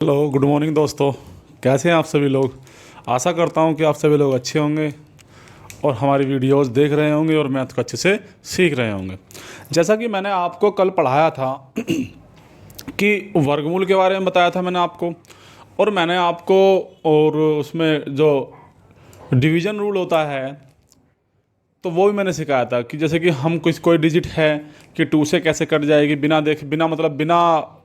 Hello, good morning दोस्तों। कैसे हैं आप सभी लोग। आशा करता हूं कि आप सभी लोग अच्छे होंगे और हमारी वीडियोस देख रहे होंगे और मैथ को अच्छे से सीख रहे होंगे। जैसा कि मैंने आपको कल पढ़ाया था कि वर्गमूल के बारे में बताया था मैंने आपको, और मैंने आपको और उसमें जो डिवीज़न रूल होता है तो वो भी मैंने सिखाया था कि जैसे कि हम कोई डिजिट है कि 2 से कैसे कट जाएगी बिना मतलब बिना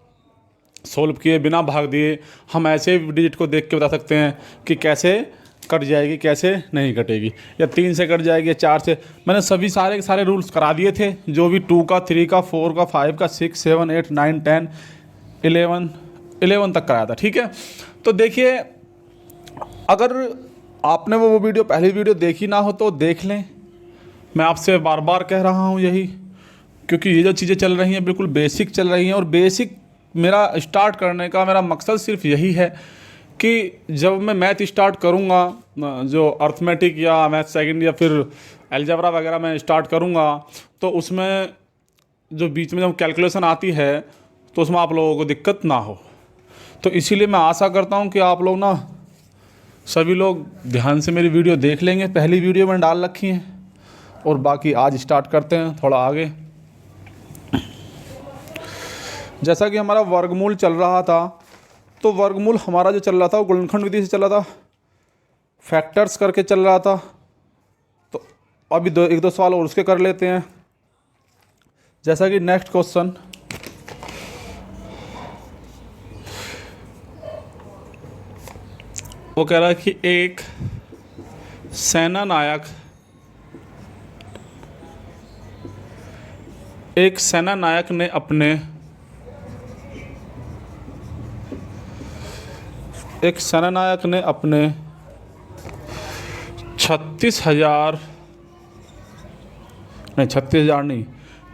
सोल्व किए, बिना भाग दिए हम ऐसे डिजिट को देख के बता सकते हैं कि कैसे कट जाएगी, कैसे नहीं कटेगी, या 3 से कट जाएगी या 4 से। मैंने सभी सारे के सारे रूल्स करा दिए थे, जो भी 2 का, 3 का, 4 का, 5 का, 6, 7, 8, 9, 10, 11 तक कराया था। ठीक है, तो देखिए, अगर आपने वो वीडियो, पहली वीडियो देखी ना हो तो देख लें। मैं आपसे बार बार कह रहा हूँ यही, क्योंकि ये जो चीज़ें चल रही हैं बिल्कुल बेसिक चल रही हैं, और बेसिक मेरा स्टार्ट करने का मेरा मकसद सिर्फ यही है कि जब मैं मैथ स्टार्ट करूँगा, जो अर्थमेटिक या मैथ सेकंड या फिर अलजेब्रा वगैरह मैं स्टार्ट करूँगा, तो उसमें जो बीच में जब कैलकुलेशन आती है तो उसमें आप लोगों को दिक्कत ना हो। तो इसीलिए मैं आशा करता हूँ कि आप लोग ना सभी लोग ध्यान से मेरी वीडियो देख लेंगे। पहली वीडियो मैंने डाल रखी है, और बाकी आज स्टार्ट करते हैं थोड़ा आगे। जैसा कि हमारा वर्गमूल चल रहा था, तो वर्गमूल हमारा जो चल रहा था वो गुणनखंड विधि से चल रहा था, फैक्टर्स करके चल रहा था। तो अभी एक दो सवाल और उसके कर लेते हैं। जैसा कि नेक्स्ट क्वेश्चन, वो कह रहा है कि एक सेनानायक ने अपने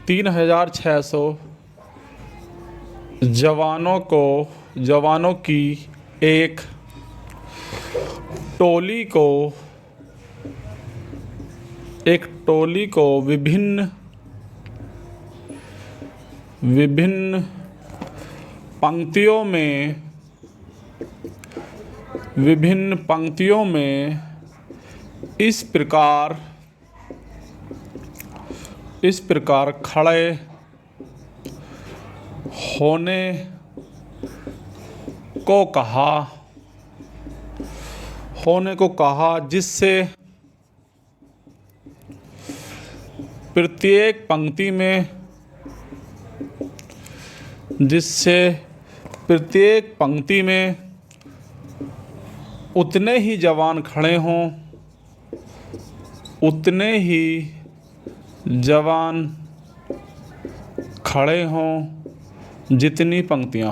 3,600 जवानों की एक टोली को विभिन्न पंक्तियों में इस प्रकार खड़े होने को कहा, जिससे प्रत्येक पंक्ति में उतने ही जवान खड़े हों जितनी पंक्तियां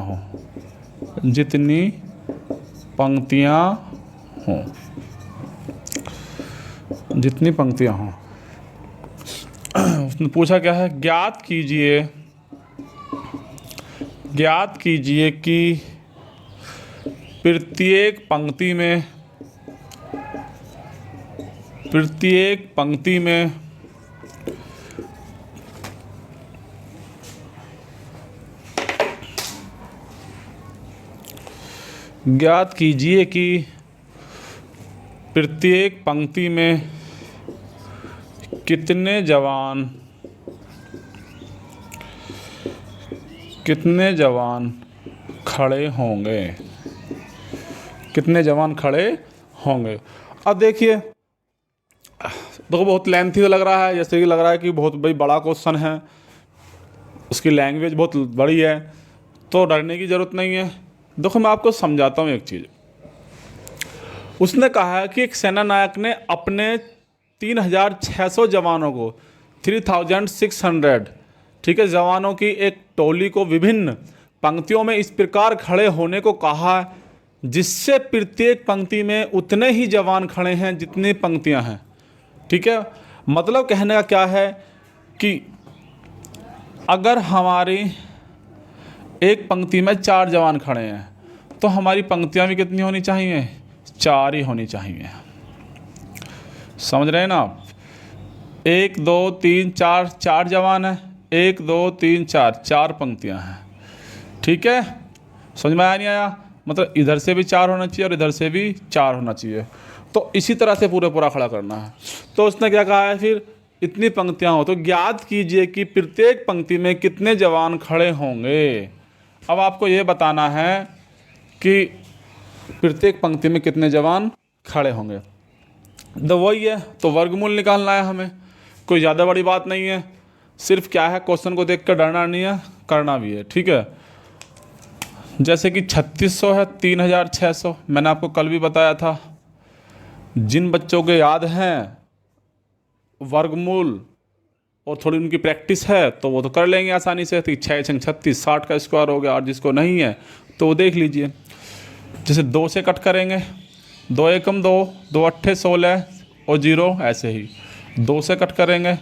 हों। उसने पूछा क्या है, ज्ञात कीजिए कि प्रत्येक पंक्ति में कितने जवान खड़े होंगे। अब देखिए, देखो बहुत लेंथी लग रहा है, जैसे कि लग रहा है कि बहुत भाई बड़ा क्वेश्चन है, उसकी लैंग्वेज बहुत बड़ी है, तो डरने की ज़रूरत नहीं है। देखो मैं आपको समझाता हूँ एक चीज़। उसने कहा है कि एक सेनानायक ने अपने 3,600 जवानों को, 3,600, ठीक है, जवानों की एक टोली को विभिन्न पंक्तियों में इस प्रकार खड़े होने को कहा, जिससे प्रत्येक पंक्ति में उतने ही जवान खड़े हैं जितनी पंक्तियां हैं। ठीक है, मतलब कहने का क्या है कि अगर हमारी एक पंक्ति में 4 जवान खड़े हैं तो हमारी पंक्तियां भी कितनी होनी चाहिए, 4 ही होनी चाहिए। समझ रहे हैं ना आप। 1 2 3 4, 4 जवान हैं, 1 2 3 4, 4 पंक्तियां हैं। ठीक है, समझ में आया नहीं आया। मतलब इधर से भी 4 होना चाहिए और इधर से भी 4 होना चाहिए। तो इसी तरह से पूरा खड़ा करना है। तो उसने क्या कहा है, फिर इतनी पंक्तियाँ हो तो ज्ञात कीजिए कि प्रत्येक पंक्ति में कितने जवान खड़े होंगे। अब आपको ये बताना है कि प्रत्येक पंक्ति में कितने जवान खड़े होंगे। तो वही है, तो वर्गमूल निकालना है हमें, कोई ज़्यादा बड़ी बात नहीं है। सिर्फ क्या है, क्वेश्चन को देख कर डरना नहीं है, करना भी है, ठीक है। जैसे कि 3600 है, 3600 मैंने आपको कल भी बताया था। जिन बच्चों के याद हैं वर्गमूल और थोड़ी उनकी प्रैक्टिस है तो वो तो कर लेंगे आसानी से। 6 6 36 60 का स्क्वायर हो गया। और जिसको नहीं है तो वो देख लीजिए। जैसे 2 से कट करेंगे, 2 एकम 2, 2 अट्ठे 16 और 0 ऐसे ही। 2 से कट करेंगे,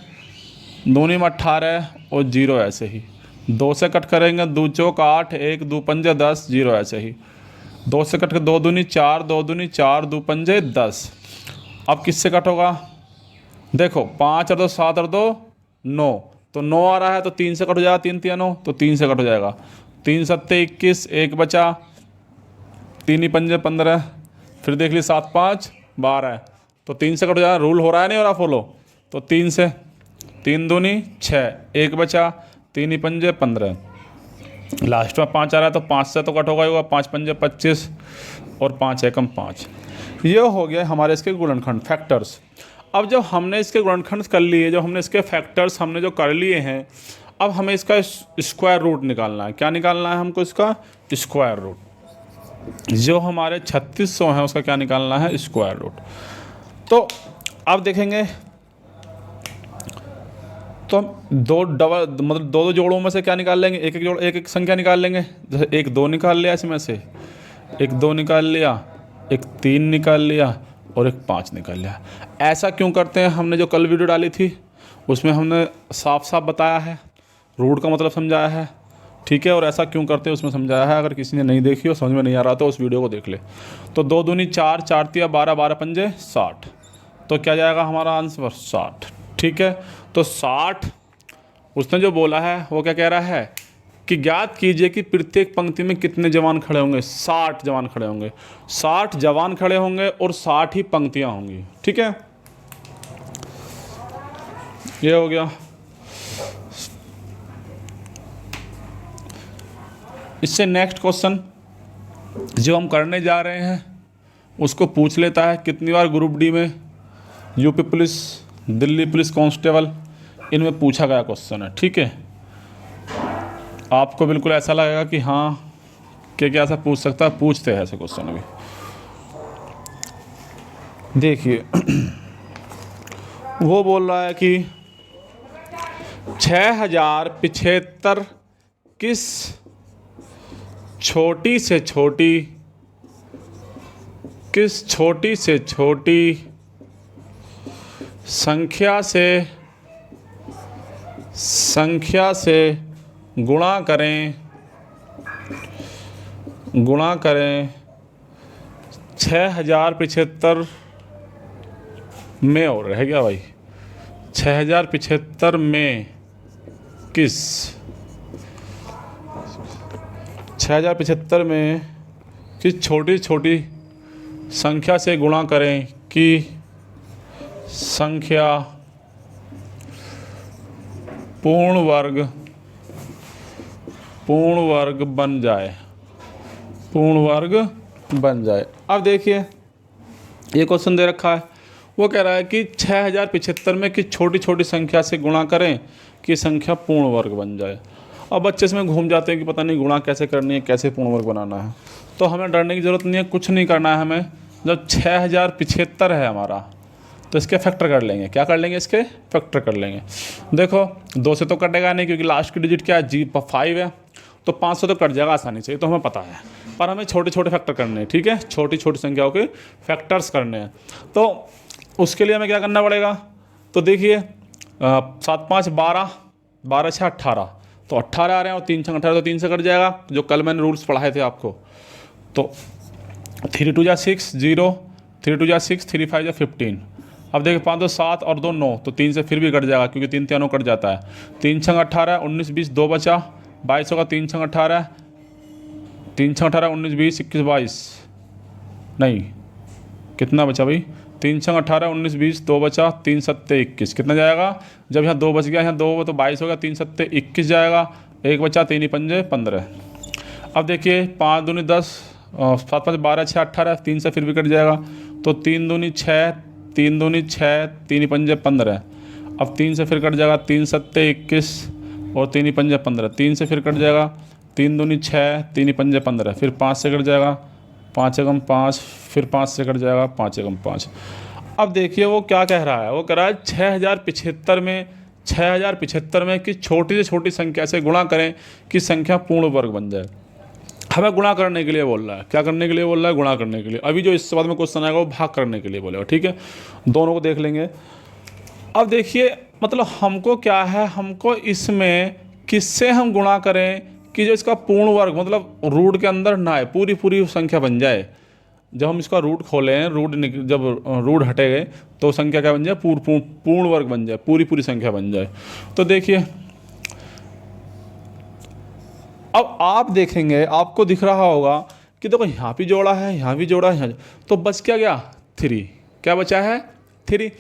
2 नीम 18 और 0 ऐसे ही। 2 से कट करेंगे, 2 चौक 8, 1 2 पंजे 10, 0 ऐसे ही। 2 से कट कर 2 दूनी 4, 2 दूनी 4, 2 पंजे 10। अब किससे कट होगा, देखो 5 और 2 7 और 2 9, तो 9 आ रहा है तो 3 से कट हो जाएगा, 3 3 9, तो 3 से कट हो जाएगा। 3 सत्ते 21, 1 बचा, 3 ही पंजे 15, फिर देख ली 7 5 12, तो 3 से कट हो जाएगा। रूल हो रहा है नहीं हो रहा फॉलो, तो 3 से, 3 दूनी 6, 1 बचा, 3 ही पंजे 15, लास्ट में 5 आ रहा है तो 5 से तो कट होगा, 5 पंजे 25 और 5 एकम 5। ये हो गया हमारे इसके गुणनखंड फैक्टर्स। अब जब हमने इसके गुणनखंड कर लिए, जब हमने इसके फैक्टर्स हमने जो कर लिए हैं, अब हमें इसका स्क्वायर रूट निकालना है। क्या निकालना है हमको, इसका स्क्वायर रूट। जो हमारे 3600 हैं उसका क्या निकालना है, स्क्वायर रूट। तो अब देखेंगे तो हम दो डबल मतलब 2 जोड़ों में से क्या निकाल लेंगे, एक एक जोड़, एक एक संख्या निकाल लेंगे। जैसे 1 2 निकाल लिया, इसमें से 1 2 निकाल लिया, 1 3 निकाल लिया और 1 5 निकाल लिया। ऐसा क्यों करते हैं, हमने जो कल वीडियो डाली थी उसमें हमने साफ साफ बताया है, रूट का मतलब समझाया है, ठीक है। और ऐसा क्यों करते हैं उसमें समझाया है। अगर किसी ने नहीं देखी हो, समझ में नहीं आ रहा तो उस वीडियो को देख ले। तो 2 दूनी 4, 4 तिया 12, 12 पंजे 60, तो क्या जाएगा हमारा आंसर 60, ठीक है। तो 60 उसने जो बोला है वो क्या कह रहा है कि ज्ञात कीजिए कि प्रत्येक पंक्ति में कितने जवान खड़े होंगे। 60 जवान खड़े होंगे, 60 जवान खड़े होंगे और 60 ही पंक्तियां होंगी, ठीक है। ये हो गया। इससे नेक्स्ट क्वेश्चन जो हम करने जा रहे हैं उसको पूछ लेता है कितनी बार ग्रुप डी में, UP police, Delhi police constable, इनमें पूछा गया क्वेश्चन है, ठीक है। आपको बिल्कुल ऐसा लगेगा कि हाँ क्या ऐसा पूछ सकता है, पूछते हैं ऐसे क्वेश्चन अभी। देखिए वो बोल रहा है कि 6075 किस छोटी से छोटी संख्या से गुणा करें 6075 में, और रह गया भाई 6075 में किस 6075 में किस छोटी संख्या से गुणा करें कि संख्या पूर्ण वर्ग बन जाए। अब देखिए ये क्वेश्चन दे रखा है, वो कह रहा है कि 6075 में किस छोटी संख्या से गुणा करें कि संख्या पूर्ण वर्ग बन जाए। अब बच्चे इसमें घूम जाते हैं कि पता नहीं गुणा कैसे करनी है, कैसे पूर्ण वर्ग बनाना है। तो हमें डरने की ज़रूरत नहीं है, कुछ नहीं करना है हमें। जब 6075 है हमारा तो इसके फैक्टर कर लेंगे। क्या कर लेंगे, इसके फैक्टर कर लेंगे। देखो 2 से तो कटेगा नहीं क्योंकि लास्ट की डिजिट क्या है, G5 है, तो 5 से तो कट जाएगा आसानी से, ये तो हमें पता है। पर हमें छोटे फैक्टर करने हैं, ठीक है, छोटी संख्याओं के फैक्टर्स करने हैं। तो उसके लिए हमें क्या करना पड़ेगा, तो देखिए 7 5 12, 12 6 18, तो 18 आ रहे हैं और 3 6 18, तो 3 से कट जाएगा, जो कल मैंने रूल्स पढ़ाए थे आपको। तो 3 2 6 0, 3 2 6, 3 5 15। अब देखिए 5 2 7 और 2 9, तो 3 से फिर भी कट जाएगा क्योंकि 3 3 9 कट जाता है। 3 6 18, 19 20, 2 बचा, 22 होगा, 3 6 18, 3 6 18 19 20 21 22, नहीं कितना बचा भाई, 3 6 18 19 20, 2 बचा, 3 7 21, कितना जाएगा, जब यहाँ 2 बच गया, यहाँ 2 तो 22 होगा, 3 7 21 जाएगा, 1 बचा, 3 पंजे 15। अब देखिए 5 दूनी 10, 7 5 12 6 18, 3 से फिर भी कट जाएगा, तो 3 दूनी 6, 3 दूनी 6, 3 पंजे 15। अब 3 से फिर कट जाएगा, 3 7 21 और 3 पंजे 15, 3 से फिर कट जाएगा, 3 दूनी 6, 3 पंजे 15, फिर 5 से कट जाएगा, 5 एकम 5, फिर 5 से कट जाएगा, 5 एकम 5। अब देखिए वो क्या कह रहा है, वो कह रहा है 6075 में कि छोटी से छोटी संख्या से गुणा करें कि संख्या पूर्ण वर्ग बन जाए। हमें गुणा करने के लिए बोल रहा है, क्या करने के लिए बोल रहा है, गुणा करने के लिए। अभी जो इसके बाद में क्वेश्चन आएगा वो भाग करने के लिए बोलेगा, ठीक है, दोनों को देख लेंगे। अब देखिए मतलब हमको क्या है, हमको इसमें किससे हम गुणा करें कि जो इसका पूर्ण वर्ग मतलब रूट के अंदर ना आए, पूरी पूरी संख्या बन जाए। जब हम इसका रूट खोलें, जब रूट हटे गए तो संख्या क्या बन जाए, पूर्ण वर्ग बन जाए, पूरी पूरी संख्या बन जाए। तो देखिए अब आप देखेंगे, आपको दिख रहा होगा कि देखो यहाँ भी जोड़ा है, यहाँ भी जोड़ा है, यहाँ तो बच क्या गया 3, क्या बचा है 3।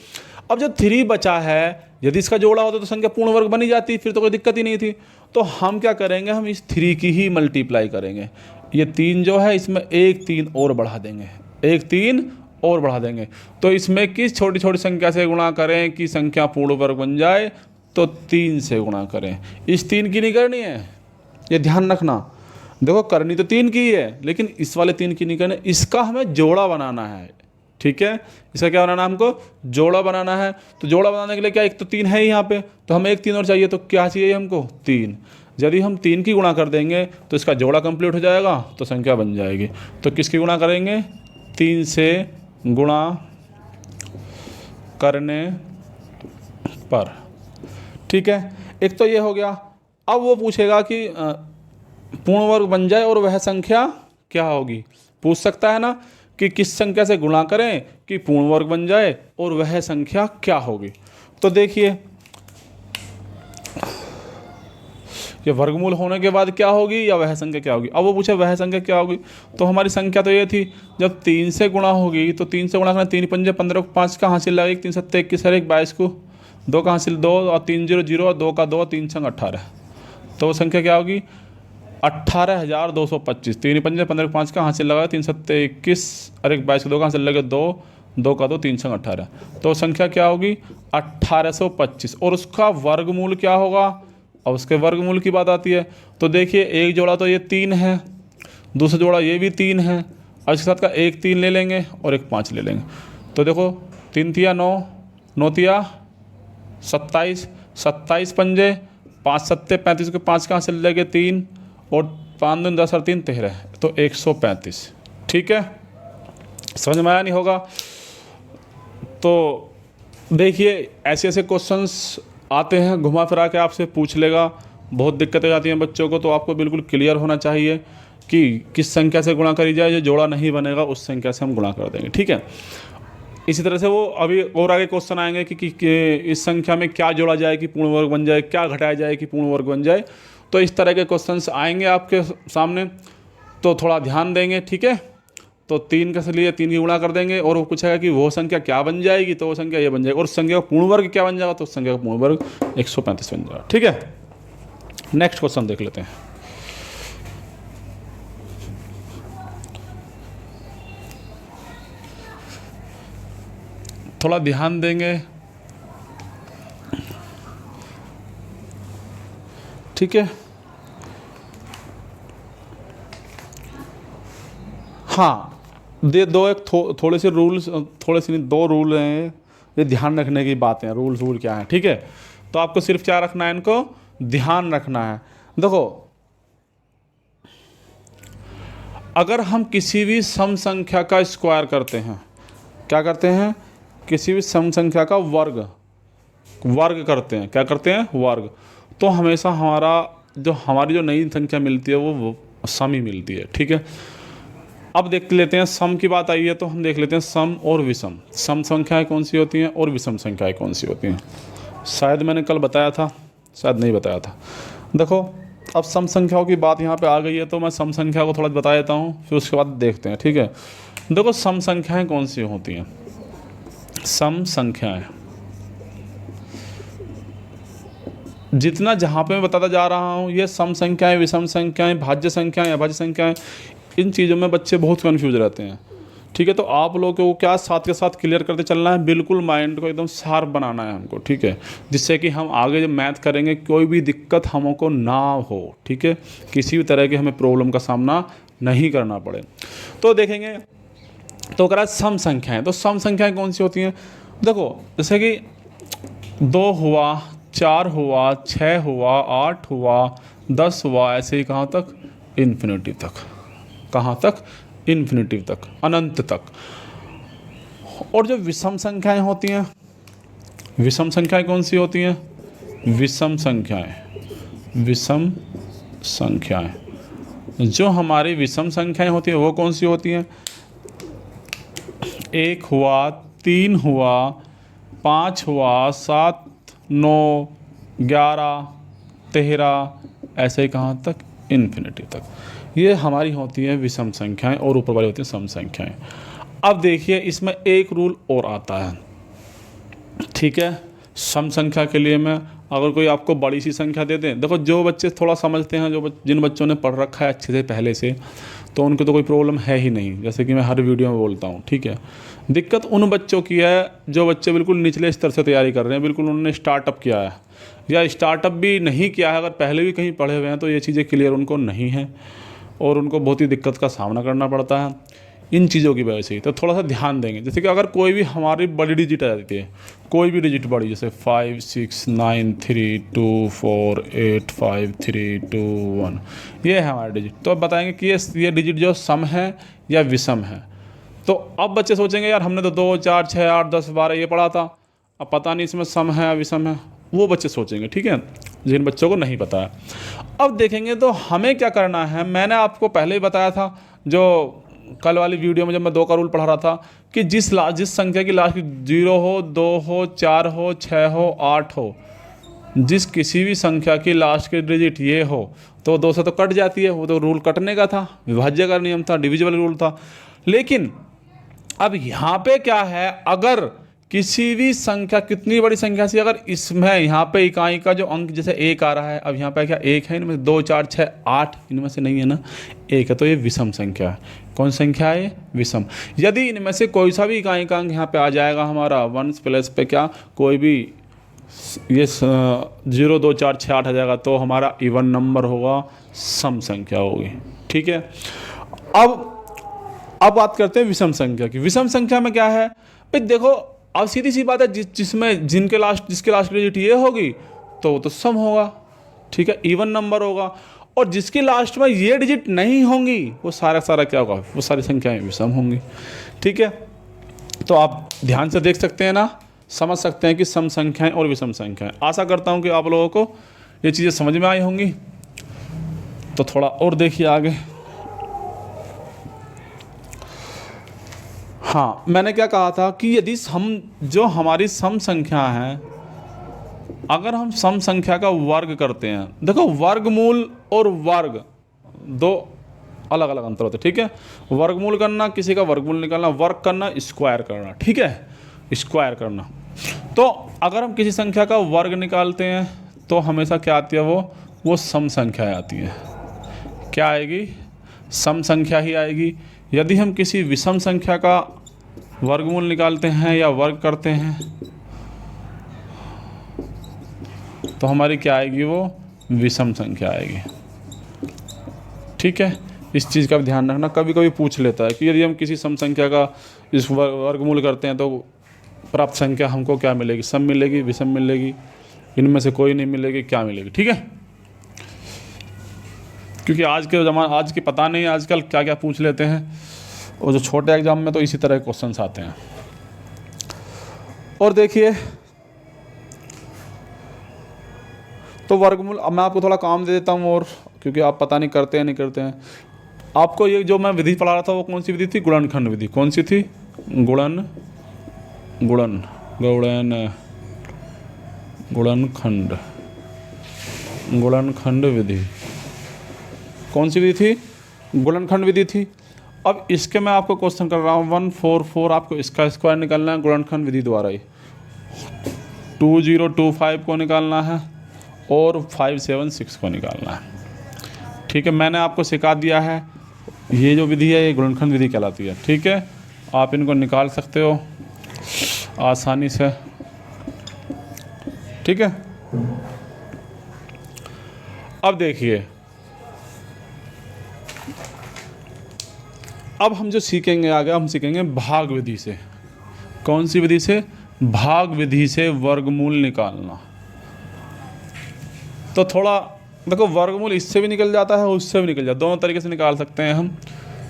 अब जब 3 बचा है, यदि इसका जोड़ा होता तो संख्या पूर्ण वर्ग बनी जाती, फिर तो कोई दिक्कत ही नहीं थी। तो हम क्या करेंगे, हम इस 3 की ही मल्टीप्लाई करेंगे। ये 3 जो है इसमें एक 3 और बढ़ा देंगे, एक 3 और बढ़ा देंगे। तो इसमें किस छोटी छोटी संख्या से गुणा करें कि संख्या पूर्ण वर्ग बन जाए, तो 3 से गुणा करें। इस 3 की नहीं करनी है, ये ध्यान रखना। देखो करनी तो 3 की है, लेकिन इस वाले 3 की नहीं करनी, इसका हमें जोड़ा बनाना है, ठीक है। इसका क्या बनाना है, हमको जोड़ा बनाना है। तो जोड़ा बनाने के लिए क्या, एक तो 3 है यहाँ पे, तो हमें एक 3 और चाहिए, तो क्या चाहिए हमको 3। यदि हम 3 की गुणा कर देंगे तो इसका जोड़ा कंप्लीट हो जाएगा, तो संख्या बन जाएगी। तो किसकी गुणा करेंगे, 3 से गुणा करने पर, ठीक है। एक तो ये हो गया। अब वो पूछेगा कि पूर्ण वर्ग बन जाए और वह संख्या क्या होगी, पूछ सकता है ना कि किस संख्या से गुणा करें कि पूर्ण वर्ग बन जाए और वह संख्या क्या होगी। तो देखिए ये वर्गमूल होने के बाद क्या होगी या वह संख्या क्या होगी। अब वो पूछे वह संख्या क्या होगी, तो हमारी संख्या तो ये थी, जब 3 से गुणा होगी तो 3 से गुणा करना, 3 पंजे 15 को 5 का हासिल लगेगा, 3 7 21 और 1 22 को 2 का हासिल 2 और 3 0 0 और 2 का 2, 3 संग 18। तो वो संख्या क्या होगी 18,225। 3 पंजे 15 को 5 का हासिल लगा, 3 7 21 और 1 22 को 2 का हासिल लगे 2, 2 का 2, 3 संग 18। तो संख्या क्या होगी 1825। और उसका वर्गमूल क्या होगा, अब उसके वर्गमूल की बात आती है। तो देखिए एक जोड़ा तो ये 3 है, दूसरा जोड़ा ये भी 3 है, और इसके साथ का एक 3 ले लेंगे और एक 5 ले लेंगे। तो देखो 3 तिया 9, 9 तिया 27, 27 पंजे 5 7 35 के 5 कहाँ से लगे 3 और 5 दूनी 10 और 3 13, तो 135। ठीक है, समझ में आया नहीं होगा। तो देखिए ऐसे ऐसे क्वेश्चंस आते हैं, घुमा फिरा के आपसे पूछ लेगा, बहुत दिक्कतें आती हैं बच्चों को। तो आपको बिल्कुल क्लियर होना चाहिए कि किस संख्या से गुणा करी जाए, जो जोड़ा नहीं बनेगा उस संख्या से हम गुणा कर देंगे। ठीक है, इसी तरह से वो अभी और आगे क्वेश्चन आएंगे कि इस संख्या में क्या जोड़ा जाए कि पूर्ण वर्ग बन जाए, क्या घटाया जाए कि पूर्ण वर्ग बन जाए। तो इस तरह के क्वेश्चंस आएंगे आपके सामने, तो थोड़ा ध्यान देंगे। ठीक है, तो 3 के लिए 3 की गुणा कर देंगे और वो पूछेगा कि वो संख्या क्या बन जाएगी, तो वो संख्या ये बन जाएगी। और उस संख्या का पूर्ण वर्ग क्या बन जाएगा, तो उस संख्या का पूर्ण वर्ग 135 बन जाएगा। ठीक है, नेक्स्ट क्वेश्चन देख लेते हैं। थोड़ा ध्यान देंगे। ठीक है, हाँ थोड़े से रूल्स, थोड़े से नहीं 2 रूल हैं, ये ध्यान रखने की बातें हैं। रूल क्या है, ठीक है। तो आपको सिर्फ क्या रखना है, इनको ध्यान रखना है। देखो अगर हम किसी भी सम संख्या का स्क्वायर करते हैं, क्या करते हैं, किसी भी सम संख्या का वर्ग करते हैं, क्या करते हैं, वर्ग, तो हमेशा हमारी जो नई संख्या मिलती है वो सम ही मिलती है। ठीक है, अब देख लेते हैं, सम की बात आई है तो हम देख लेते हैं सम और विषम। सम संख्याएं कौन सी होती हैं और विषम संख्याएं कौन सी होती हैं। शायद मैंने कल बताया था, शायद नहीं बताया था। देखो अब सम संख्याओं की बात यहाँ पे आ गई है तो मैं सम संख्या को थोड़ा बता देता हूँ, फिर उसके बाद देखते हैं। ठीक है, देखो सम संख्याएं कौन सी होती हैं। सम संख्याएं जितना जहाँ पे मैं बताता जा रहा हूँ, ये सम संख्याएं, विषम संख्याएं, भाज्य संख्याएं, अभाज्य संख्याएं, इन चीज़ों में बच्चे बहुत कन्फ्यूज रहते हैं। ठीक है, तो आप लोगों को क्या साथ के साथ क्लियर करते चलना है, बिल्कुल माइंड को एकदम शार्प बनाना है हमको। ठीक है, जिससे कि हम आगे जब मैथ करेंगे कोई भी दिक्कत हमको ना हो। ठीक है, किसी भी तरह की हमें प्रॉब्लम का सामना नहीं करना पड़े। तो देखेंगे तो करा सम संख्याएं, तो सम संख्याएं कौन सी होती हैं। देखो जैसे कि 2 हुआ, 4 हुआ, 6 हुआ, 8 हुआ, 10 हुआ, ऐसे ही कहाँ तक, इन्फिनिटी तक। कहाँ तक, इन्फिनिटी तक, अनंत तक। और जो विषम संख्याएं होती हैं, विषम संख्याएं कौन सी होती हैं, विषम संख्याएं, विषम संख्याएं जो हमारी विषम संख्याएं होती हैं वो कौन सी होती हैं। 1 हुआ, 3 हुआ, 5 हुआ, 7, 9, 11, 13, ऐसे ही कहाँ तक, इन्फिनिटी तक। ये हमारी होती है विषम संख्याएं और ऊपर वाली होती है सम संख्याएं। अब देखिए इसमें एक रूल और आता है। ठीक है, सम संख्या के लिए मैं अगर कोई आपको बड़ी सी संख्या दे दें, देखो जो बच्चे थोड़ा समझते हैं, जिन बच्चों ने पढ़ रखा है अच्छे से पहले से, तो उनको तो कोई प्रॉब्लम है ही नहीं, जैसे कि मैं हर वीडियो में बोलता हूँ। ठीक है, दिक्कत उन बच्चों की है जो बच्चे बिल्कुल निचले स्तर से तैयारी कर रहे हैं, बिल्कुल उन्होंने स्टार्टअप किया है या स्टार्टअप भी नहीं किया है, अगर पहले भी कहीं पढ़े हुए हैं तो ये चीज़ें क्लियर उनको नहीं है और उनको बहुत ही दिक्कत का सामना करना पड़ता है इन चीज़ों की वजह से। तो थोड़ा सा ध्यान देंगे, जैसे कि अगर कोई भी हमारी बड़ी डिजिट आ जाती है, कोई भी डिजिट बड़ी, जैसे 5, 6, 9, 3, 2, 4, 8, 5, 3, 2, 1, ये है हमारी डिजिट। तो अब बताएंगे कि ये डिजिट जो सम है या विषम है। तो अब बच्चे सोचेंगे यार हमने तो 2, 4, 6, 8, 10, 12 ये पढ़ा था, अब पता नहीं इसमें सम है या विषम है, वो बच्चे सोचेंगे। ठीक है, जिन बच्चों को नहीं पता है। अब देखेंगे तो हमें क्या करना है, मैंने आपको पहले ही बताया था जो कल वाली वीडियो में जब मैं 2 का रूल पढ़ा रहा था कि जिस संख्या की लास्ट 0 हो, 2 हो, 4 हो, 6 हो, 8 हो, जिस किसी भी संख्या की लास्ट की डिजिट ये हो तो 2 से तो कट जाती है, वो तो रूल कटने का था, विभाज्य का नियम था, डिविजिबल रूल था। लेकिन अब यहाँ पे क्या है, अगर किसी भी संख्या, कितनी बड़ी संख्या से, अगर इसमें यहाँ पे इकाई का जो अंक जैसे 1 आ रहा है, अब यहाँ पे क्या 1 है, इनमें 2, 4, 6, 8 इनमें से नहीं है ना, 1 है, तो ये विषम संख्या है। कौन संख्या है, विषम। यदि इनमें से कोई सा भी इकाई का अंक यहाँ पे आ जाएगा हमारा 1 प्लस पे क्या कोई भी ये 0, 2, 4, 6, 8 आ जाएगा, तो हमारा इवन नंबर होगा, सम संख्या होगी। ठीक है, अब बात करते हैं विषम संख्या की। विषम संख्या में क्या है भाई, देखो अब सीधी सी बात है, जिसके लास्ट डिजिट ये होगी तो वो तो सम होगा। ठीक है, इवन नंबर होगा, और जिसकी लास्ट में ये डिजिट नहीं होंगी वो सारा क्या होगा, वो सारी संख्याएं विषम होंगी। ठीक है, तो आप ध्यान से देख सकते हैं ना, समझ सकते हैं कि सम संख्याएं और विषम संख्याएं। आशा करता हूं कि आप लोगों को ये चीज़ें समझ में आई होंगी। तो थोड़ा और देखिए आगे। हाँ, मैंने क्या कहा था कि यदि जो हमारी सम संख्या है, अगर हम सम संख्या का वर्ग करते हैं, देखो वर्गमूल और वर्ग 2 अलग अलग अंतर होते हैं। ठीक है, वर्गमूल करना, किसी का वर्गमूल निकालना, वर्ग करना, स्क्वायर करना। ठीक है, स्क्वायर करना। तो अगर हम किसी संख्या का वर्ग निकालते हैं तो हमेशा क्या आती है, वो सम संख्या आती है। क्या आएगी, सम संख्या ही आएगी। यदि हम किसी विषम संख्या का वर्गमूल निकालते हैं या वर्ग करते हैं तो हमारी क्या आएगी, वो विषम संख्या आएगी। ठीक है, इस चीज़ का भी ध्यान रखना। कभी कभी पूछ लेता है कि यदि हम किसी सम संख्या का इस वर्गमूल करते हैं तो प्राप्त संख्या हमको क्या मिलेगी, सम मिलेगी, विषम मिलेगी, इनमें से कोई नहीं मिलेगी, क्या मिलेगी। ठीक है, क्योंकि आज के पता नहीं आजकल क्या क्या पूछ लेते हैं, और जो छोटे एग्जाम में तो इसी तरह के क्वेश्चंस आते हैं। और देखिए, तो वर्गमूल, अब मैं आपको थोड़ा काम दे देता हूँ, और क्योंकि आप पता नहीं करते हैं नहीं करते हैं। आपको ये जो मैं विधि पढ़ा रहा था वो कौन सी विधि थी, गुणनखंड विधि। कौन सी थी, गुणनखंड विधि। कौन सी विधि थी? गुणनखंड विधि थी। अब इसके मैं आपको क्वेश्चन कर रहा हूँ 144, आपको इसका स्क्वायर निकालना है गुणनखंड विधि द्वारा ही। 2025 को निकालना है और 576 को निकालना है। ठीक है, मैंने आपको सिखा दिया है, ये जो विधि है ये गुणनखंड विधि कहलाती है। ठीक है, आप इनको निकाल सकते हो आसानी से। ठीक है, अब देखिए, अब हम जो सीखेंगे आगे, हम सीखेंगे भाग विधि से। कौन सी विधि से? भाग विधि से वर्गमूल निकालना। तो थोड़ा देखो, वर्गमूल इससे भी निकल जाता है, उससे भी निकल जाता है, दोनों तरीके से निकाल सकते हैं हम।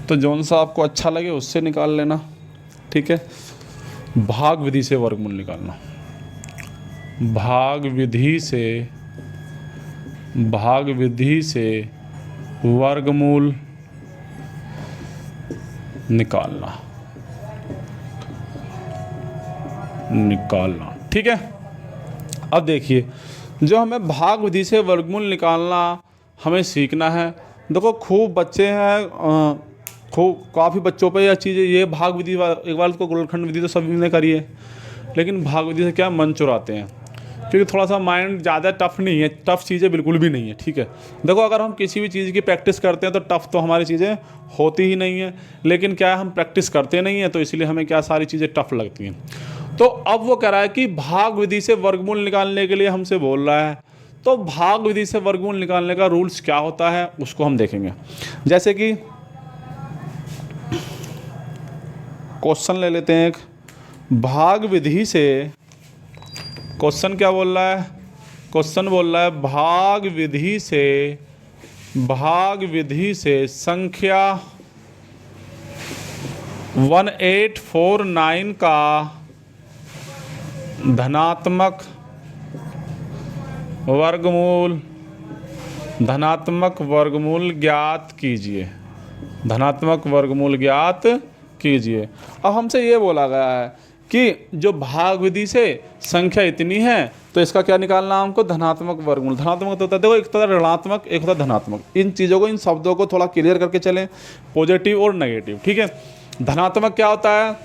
तो जौन सा आपको अच्छा लगे उससे निकाल लेना। ठीक है, भाग विधि से वर्गमूल निकालना। भाग विधि से वर्गमूल निकालना। ठीक है, अब देखिए, जो हमें भाग विधि से वर्गमूल निकालना हमें सीखना है। देखो, खूब बच्चे हैं, खूब काफ़ी बच्चों पे यह चीज़, ये भाग विधि एक बार तो गुणनखंड विधि तो सभी ने करी है, लेकिन भाग विधि से क्या मन चुराते हैं, क्योंकि थोड़ा सा माइंड ज़्यादा टफ नहीं है, टफ चीज़ें बिल्कुल भी नहीं है। ठीक है, देखो, अगर हम किसी भी चीज़ की प्रैक्टिस करते हैं तो टफ तो हमारी चीज़ें होती ही नहीं है, लेकिन क्या है, हम प्रैक्टिस करते नहीं हैं, तो इसलिए हमें क्या सारी चीज़ें टफ लगती हैं। तो अब वो कह रहा है कि भाग विधि से वर्गमूल निकालने के लिए हमसे बोल रहा है। तो भाग विधि से वर्गमूल निकालने का रूल्स क्या होता है उसको हम देखेंगे। जैसे कि क्वेश्चन ले लेते हैं एक, भाग विधि से, क्वेश्चन क्या बोल रहा है? क्वेश्चन बोल रहा है भाग विधि से संख्या 1849 का धनात्मक वर्गमूल ज्ञात कीजिए। अब हमसे ये बोला गया है कि जो भाग विधि से संख्या इतनी है तो इसका क्या निकालना है हमको? धनात्मक वर्गमूल। धनात्मक तो होता है, देखो, एक होता है ऋणात्मक, एक होता है धनात्मक। इन चीज़ों को, इन शब्दों को थोड़ा क्लियर करके चलें, पॉजिटिव और नेगेटिव। ठीक है, धनात्मक क्या होता है?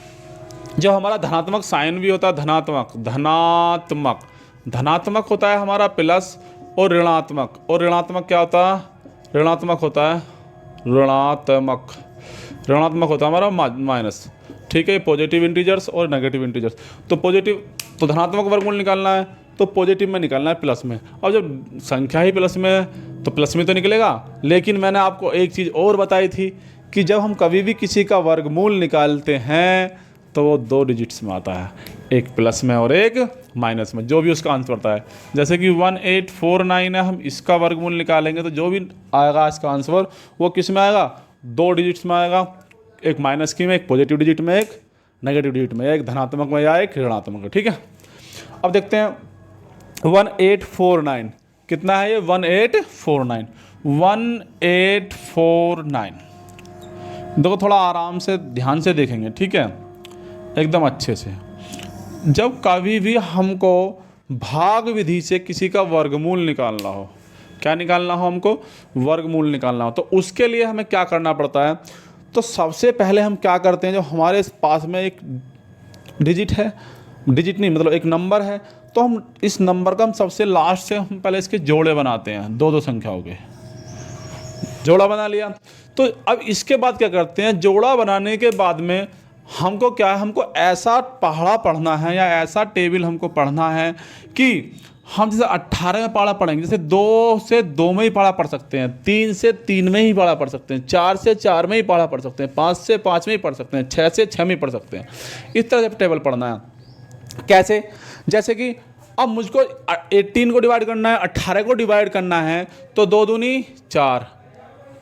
जो हमारा धनात्मक साइन भी होता है, धनात्मक होता है हमारा प्लस, और ऋणात्मक क्या होता है? ऋणात्मक होता है हमारा माइनस। ठीक है, पॉजिटिव इंटीजर्स और नेगेटिव इंटीजर्स। तो धनात्मक वर्गमूल निकालना है तो पॉजिटिव में निकालना है, प्लस में। और जब संख्या ही प्लस में है तो प्लस में तो निकलेगा। लेकिन मैंने आपको एक चीज़ और बताई थी कि जब हम कभी भी किसी का वर्गमूल निकालते हैं तो वो 2 डिजिट्स में आता है, एक प्लस में और एक माइनस में, जो भी उसका आंसर होता है। जैसे कि 1849 है, हम इसका वर्गमूल निकालेंगे तो जो भी आएगा इसका आंसर वो किस में आएगा? 2 डिजिट्स में आएगा, एक माइनस की में, एक पॉजिटिव डिजिट में, एक नेगेटिव डिजिट में, एक धनात्मक में या एक ऋणात्मक में। ठीक है, अब देखते हैं 1849 कितना है? ये 1849 देखो, थोड़ा आराम से ध्यान से देखेंगे। ठीक है, एकदम अच्छे से। जब कभी भी हमको भाग विधि से किसी का वर्गमूल निकालना हो, क्या निकालना हो? हमको वर्गमूल निकालना हो, तो उसके लिए हमें क्या करना पड़ता है? तो सबसे पहले हम क्या करते हैं, जो हमारे पास में एक डिजिट है, डिजिट नहीं मतलब एक नंबर है, तो हम इस नंबर का हम सबसे लास्ट से हम पहले इसके जोड़े बनाते हैं, 2 संख्याओं के जोड़ा बना लिया। तो अब इसके बाद क्या करते हैं? जोड़ा बनाने के बाद में हमको क्या है, हमको ऐसा पहाड़ा पढ़ना है या ऐसा टेबल हमको पढ़ना है कि हम जैसे 18 में पहाड़ा पढ़ेंगे, जैसे 2 से 2 में ही पहाड़ा पढ़ सकते हैं, 3 से 3 में ही पहाड़ा पढ़ सकते हैं, 4 से 4 में ही पहाड़ा पढ़ सकते हैं, 5 से 5 में ही पढ़ सकते हैं, 6 से 6 में ही पढ़ सकते हैं। इस तरह से टेबल पढ़ना है। कैसे? जैसे कि अब मुझको 18 को डिवाइड करना है, 18 को डिवाइड करना है, तो 2 दूनी 4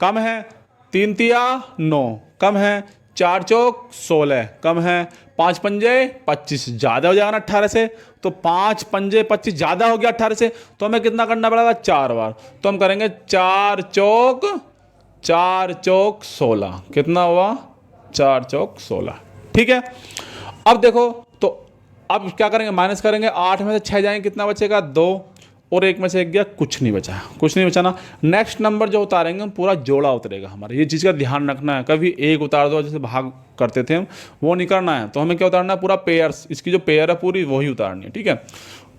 कम है, 3 तिया 9 कम है, 4 चौक 16 कम है, 5 पंजे 25 ज़्यादा हो जाएगा ना 18 से, तो 5 पंजे 25 ज़्यादा हो गया 18 से, तो हमें कितना करना पड़ेगा? 4 बार। तो हम करेंगे 4 चौक 16, कितना हुआ? 4 चौक 16। ठीक है, अब देखो, तो अब क्या करेंगे? माइनस करेंगे, 8 में से 6 जाएंगे, कितना बचेगा? 2, और एक में से एक गया, कुछ नहीं बचा, कुछ नहीं बचा ना। नेक्स्ट नंबर जो उतारेंगे हम पूरा जोड़ा उतरेगा हमारा, ये चीज़ का ध्यान रखना है। कभी एक उतार दो जैसे भाग करते थे हम, वो नहीं करना है। तो हमें क्या उतारना है, पूरा पेयर्स, इसकी जो पेयर है पूरी वही उतारनी है, ठीक है।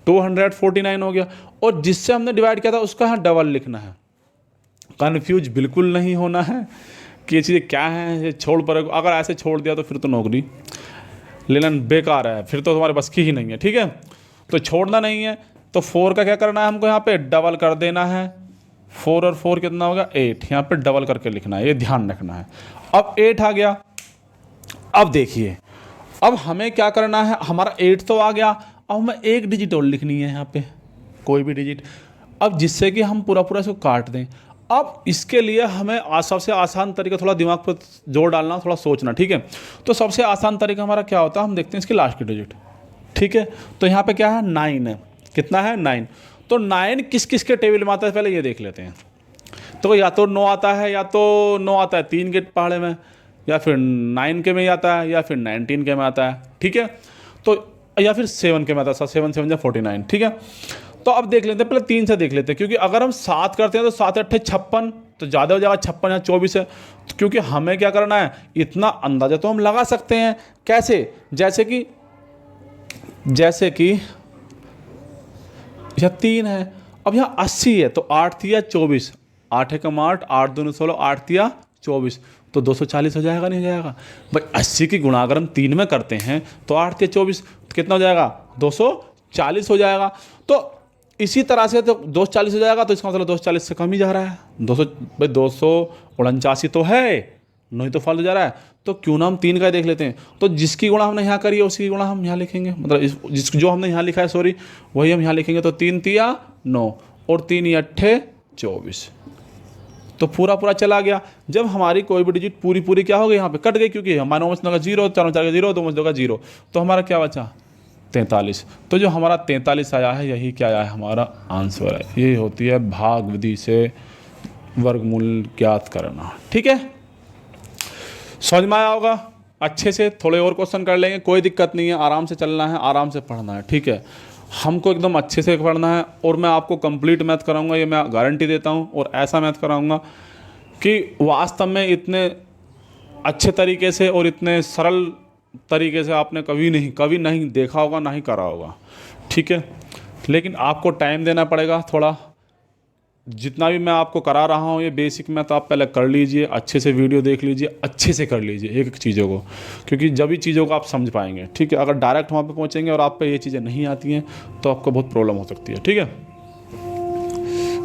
249 हो गया, और जिससे हमने डिवाइड किया था उसका यहाँ डबल लिखना है। कन्फ्यूज बिल्कुल नहीं होना है कि ये चीज़ें क्या हैं, ये छोड़ पर अगर ऐसे छोड़ दिया तो फिर तो नौकरी लेना बेकार है, फिर तो तुम्हारे बस की ही नहीं है, ठीक है। तो छोड़ना नहीं है, तो 4 का क्या करना है हमको, यहाँ पे डबल कर देना है। 4 और 4 कितना होगा, 8, यहाँ पे डबल करके लिखना है, ये ध्यान रखना है। अब 8 आ गया। अब देखिए, अब हमें क्या करना है, हमारा 8 तो आ गया, अब हमें एक डिजिट और लिखनी है यहाँ पे, कोई भी डिजिट, अब जिससे कि हम पूरा पूरा इसको काट दें। अब इसके लिए हमें सबसे आसान तरीका, थोड़ा दिमाग पर जोर डालना, थोड़ा सोचना, ठीक है। तो सबसे आसान तरीका हमारा क्या होता है, हम देखते हैं इसकी लास्ट की डिजिट, ठीक है। तो यहाँ पे क्या है, 9 है, कितना है 9। तो 9 किस किस के टेबल में आता है पहले ये देख लेते हैं। तो या तो 9 आता है, या तो 9 आता है 3 के पहाड़े में, या फिर 9 के में आता है, या फिर 19 के में आता है, ठीक है। तो या फिर 7 के में आता है, 7 7 49, ठीक है। तो अब देख लेते हैं, पहले 3 से देख लेते हैं, क्योंकि अगर हम 7 करते हैं तो 7 8 56, तो ज़्यादा हो जाएगा 56 या 24 है। तो क्योंकि हमें क्या करना है, इतना अंदाजा तो हम लगा सकते हैं। कैसे, जैसे कि यह 3 है, अब यहाँ 80 है, तो 8 तिया 24, 8 एकम 8, 8 दूनी 16, 8 तिया 24, तो 240 हो जाएगा, नहीं हो जाएगा भाई। 80 की गुणा अगर हम 3 में करते हैं तो 8 तिया 24, तो कितना हो जाएगा, 240 हो जाएगा। तो इसी तरह से तो 240 हो जाएगा, तो इसका मतलब 240 से कम ही जा रहा है। 249 तो है, नहीं तो फालतू जा रहा है। तो क्यों ना हम 3 का ही देख लेते हैं। तो जिसकी गुणा हमने यहाँ करी है उसी की गुणा हम यहाँ लिखेंगे, मतलब जो हमने यहाँ लिखा है सॉरी, वही हम यहाँ लिखेंगे। तो 3 तिया 9 और 3 अट्ठे 24, तो पूरा पूरा चला गया। जब हमारी कोई भी डिजिट पूरी पूरी क्या हो गई, यहाँ पे कट गई, क्योंकि हमारा 9 का 0, 4 4 का 0, 2 का 0, तो हमारा क्या बचा 43। तो जो हमारा 43 आया है, यही क्या आया है, हमारा आंसर है। ये होती है भाग विधि से वर्गमूल ज्ञात करना, ठीक है। समझ में आया होगा अच्छे से। थोड़े और क्वेश्चन कर लेंगे, कोई दिक्कत नहीं है, आराम से चलना है, आराम से पढ़ना है, ठीक है। हमको एकदम अच्छे से पढ़ना है, और मैं आपको कंप्लीट मैथ कराऊंगा, ये मैं गारंटी देता हूँ। और ऐसा मैथ कराऊंगा कि वास्तव में इतने अच्छे तरीके से और इतने सरल तरीके से आपने कभी नहीं देखा होगा, ना ही करा होगा, ठीक है। लेकिन आपको टाइम देना पड़ेगा थोड़ा। जितना भी मैं आपको करा रहा हूँ ये बेसिक मैथ आप पहले कर लीजिए, अच्छे से वीडियो देख लीजिए, अच्छे से कर लीजिए एक एक चीज़ों को, क्योंकि जब भी चीज़ों को आप समझ पाएंगे, ठीक है। अगर डायरेक्ट वहाँ पे पहुँचेंगे और आप पे ये चीज़ें नहीं आती हैं तो आपको बहुत प्रॉब्लम हो सकती है, ठीक है।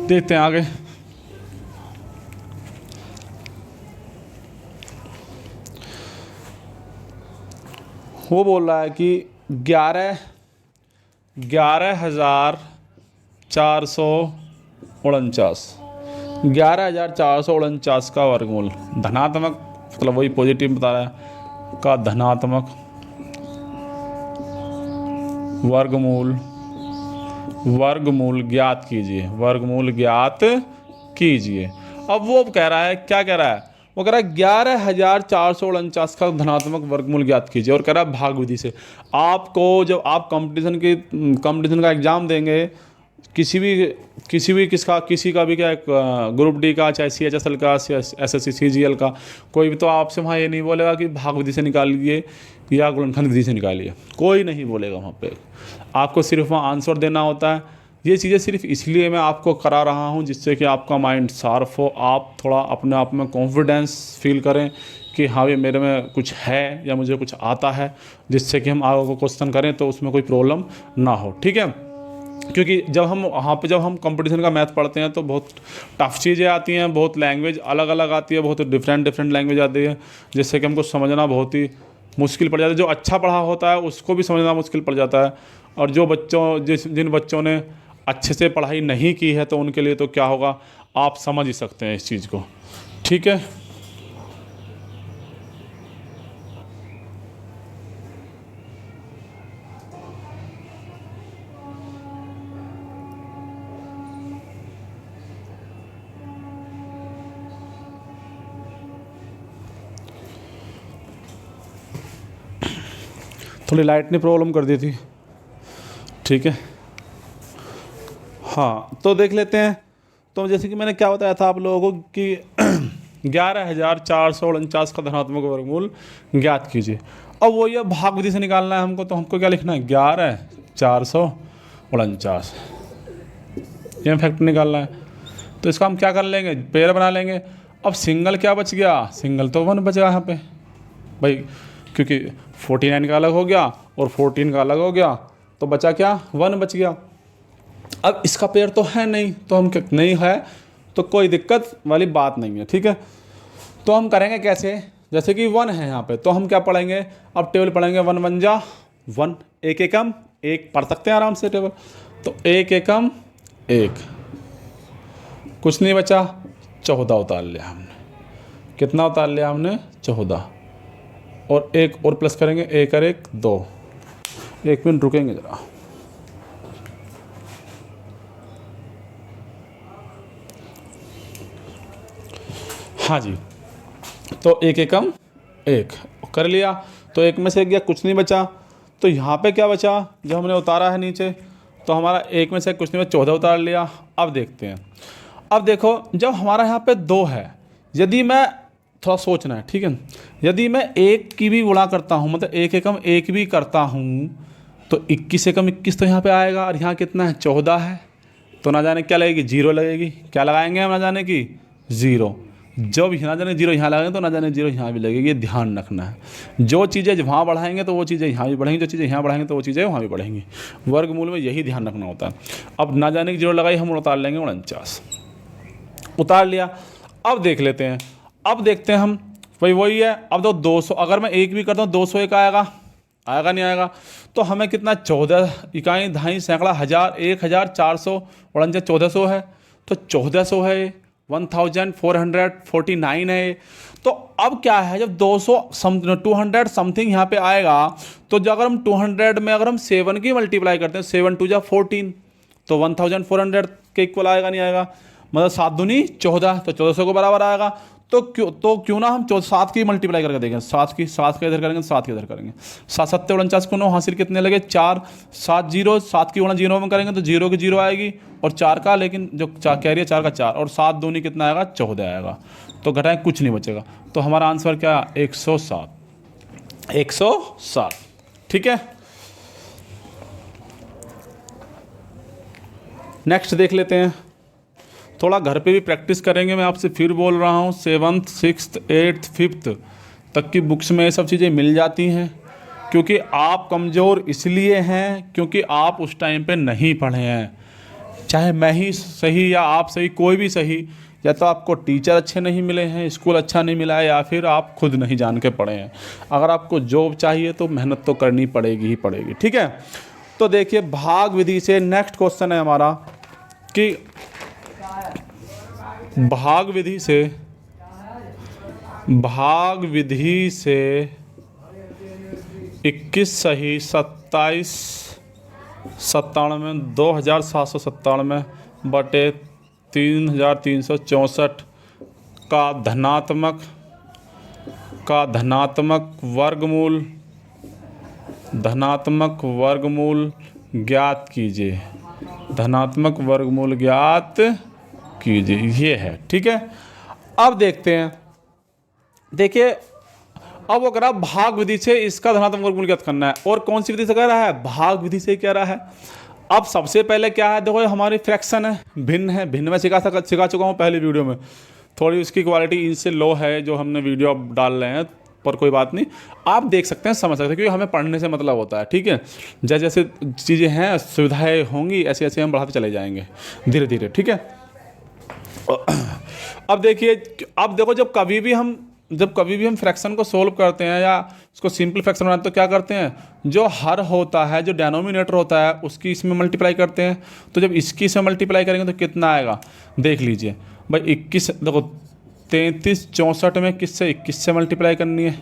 देखते हैं आगे। वो बोल रहा है कि 11,449 का वर्गमूल धनात्मक, मतलब वही पॉजिटिव बता रहा है, का धनात्मक वर्गमूल ज्ञात कीजिए, वर्गमूल ज्ञात कीजिए। अब वो कह रहा है, क्या कह रहा है, वो कह रहा है 11,449 का धनात्मक वर्गमूल ज्ञात कीजिए, और कह रहा है भाग विधि से। आपको जब आप कंपटीशन का एग्ज़ाम देंगे, किसी का भी क्या, ग्रुप डी का, चाहे CHSL का, SSC CGL का, कोई भी, तो आपसे वहाँ ये नहीं बोलेगा कि भाग विधि से निकालिए या गुणनखंड विधि से निकालिए, कोई नहीं बोलेगा वहाँ पे। आपको सिर्फ वहाँ आंसर देना होता है। ये चीज़ें सिर्फ इसलिए मैं आपको करा रहा हूँ जिससे कि आपका माइंड शार्प हो, आप थोड़ा अपने आप में कॉन्फिडेंस फील करें कि हाँ ये मेरे में कुछ है या मुझे कुछ आता है, जिससे कि हम आगे को क्वेश्चन करें तो उसमें कोई प्रॉब्लम ना हो, ठीक है। क्योंकि जब हम कंपटीशन का मैथ पढ़ते हैं तो बहुत टफ चीज़ें आती हैं, बहुत लैंग्वेज अलग अलग आती है, बहुत डिफरेंट लैंग्वेज आती है, जिससे कि हमको समझना बहुत ही मुश्किल पड़ जाता है। जो अच्छा पढ़ा होता है उसको भी समझना मुश्किल पड़ जाता है, और जिन बच्चों ने अच्छे से पढ़ाई नहीं की है तो उनके लिए तो क्या होगा, आप समझ ही सकते हैं इस चीज़ को, ठीक है। थोड़ी लाइट ने प्रॉब्लम कर दी थी, ठीक है। हाँ, तो देख लेते हैं। तो जैसे कि मैंने क्या बताया था आप लोगों को कि 11,449 का धनात्मक वर्गमूल ज्ञात कीजिए। अब वो ये भाग विधि से निकालना है हमको, तो हमको क्या लिखना है, 11,449 ये फैक्टर निकालना है। तो इसका हम क्या कर लेंगे, पेयर बना लेंगे। अब सिंगल क्या बच गया, सिंगल तो 1 बच गया यहाँ पे भाई, क्योंकि 49 का अलग हो गया और 14 का अलग हो गया, तो बचा क्या, 1 बच गया। अब इसका पेयर तो है नहीं, तो हम नहीं है तो कोई दिक्कत वाली बात नहीं है, ठीक है। तो हम करेंगे कैसे, जैसे कि 1 है यहाँ पे, तो हम क्या पढ़ेंगे, अब टेबल पढ़ेंगे 1 1 जा 1, एक एकम एक पढ़ सकते हैं आराम से टेबल। तो एक एकम एक, कुछ नहीं बचा, 14 उतार लिया हमने। कितना उतार लिया हमने, 14। और एक और प्लस करेंगे, एक और एक 2। 1 मिनट रुकेंगे ज़रा। हाँ जी, तो एक एकम एक कर लिया, तो एक में से एक गया, कुछ नहीं बचा। तो यहाँ पे क्या बचा, जो हमने उतारा है नीचे, तो हमारा एक में से कुछ नहीं बचा, 14 उतार लिया। अब देखते हैं, अब देखो जब हमारा यहाँ पे 2 है, यदि मैं थोड़ा सोचना है, ठीक है, यदि मैं एक की भी गुणा करता हूँ, मतलब एक एकम एक भी करता हूँ, तो 21 एकम 21 तो यहाँ पे आएगा, और यहाँ कितना है, 14 है, तो ना जाने क्या लगेगी, 0 लगेगी। क्या लगाएंगे हम, ना जाने की 0। जब ना जाने 0 यहाँ लगाएंगे तो ना जाने 0 यहाँ भी लगेगी, ये ध्यान रखना है। जो चीज़ें वहाँ बढ़ाएंगे तो वो चीज़ें यहाँ भी बढ़ेंगी, जो चीज़ें यहाँ बढ़ाएंगे तो वो चीज़ें वहाँ भी बढ़ेंगी। वर्गमूल में यही ध्यान रखना होता है। अब ना जाने की 0 लगाई, हम उतार लेंगे 49, उतार लिया। अब देख लेते हैं, अब देखते हैं हम, भाई वही है। अब तो 200, अगर मैं एक भी करता हूँ 201 आएगा, आएगा नहीं आएगा, तो हमें कितना, 14 इकाई दहाई सैकड़ा हज़ार 1449 1400 है, तो 1400 है, 1449 है। तो अब क्या है, जब 200 समथिंग यहाँ पे आएगा, तो जो अगर हम 200 में अगर हम 7 की मल्टीप्लाई करते हैं, 7 2 जा 14, तो 1400 के इक्वल आएगा नहीं आएगा, मतलब 7 दूनी 14, तो 1400 को बराबर आएगा। तो क्यों ना हम 7 की मल्टीप्लाई करके देखें, 7 के इधर करेंगे, 7 के इधर करेंगे, 7 7 49 को 9 हासिल कितने लगे, 4 7 0, 7 की गुणा 0 में करेंगे तो 0 की 0 आएगी, और 4 का, लेकिन जो 4 कह रही है 4 का 4, और 7 दूनी कितना आएगा, 14 आएगा। तो घटाएं, कुछ नहीं बचेगा, तो हमारा आंसर क्या, 107, 107, ठीक है। नेक्स्ट देख लेते हैं, थोड़ा घर पे भी प्रैक्टिस करेंगे। मैं आपसे फिर बोल रहा हूँ, 7th 6th 8th 5th तक की बुक्स में ये सब चीज़ें मिल जाती हैं, क्योंकि आप कमज़ोर इसलिए हैं क्योंकि आप उस टाइम पे नहीं पढ़े हैं। चाहे मैं ही सही या आप सही, कोई भी सही, या तो आपको टीचर अच्छे नहीं मिले हैं, स्कूल अच्छा नहीं मिला है, या फिर आप खुद नहीं जान के पढ़े हैं। अगर आपको जॉब चाहिए तो मेहनत तो करनी पड़ेगी ही पड़ेगी, ठीक है। तो देखिए, भाग विधि से नेक्स्ट क्वेश्चन है हमारा कि भाग विधि से 21 सही 27 97 2797 बटे 3364 का धनात्मक वर्गमूल ज्ञात कीजिए। धनात्मक वर्गमूल ज्ञात कीजिए, ये है, ठीक है। अब देखते हैं, देखिए, अब वो कह रहा है भाग विधि से इसका धनात्मक वर्गमूल ज्ञात करना है, और कौन सी विधि से कह रहा है, भाग विधि से कह रहा है। अब सबसे पहले क्या है, देखो हमारी फ्रैक्शन है, भिन्न है, भिन्न में सिखा चुका हूँ पहली वीडियो में। थोड़ी उसकी क्वालिटी इनसे लो है जो हमने वीडियो अब डाल रहे हैं, पर कोई बात नहीं, आप देख सकते हैं, समझ सकते हैं, क्योंकि हमें पढ़ने से मतलब होता है, ठीक है। जैसे जैसे चीज़ें हैं, सुविधाएँ होंगी, ऐसे ऐसे हम बढ़ाते चले जाएंगे धीरे धीरे, ठीक है। अब देखिए, अब देखो, जब कभी भी हम फ्रैक्शन को सोल्व करते हैं या उसको सिंपल फ्रैक्शन बनाते हैं, तो क्या करते हैं, जो हर होता है, जो डिनोमिनेटर होता है, उसकी इसमें मल्टीप्लाई करते हैं। तो जब इसकी इसमें मल्टीप्लाई करेंगे तो कितना आएगा, देख लीजिए भाई। 21 देखो, 33 64 में किससे, 21 से मल्टीप्लाई करनी है,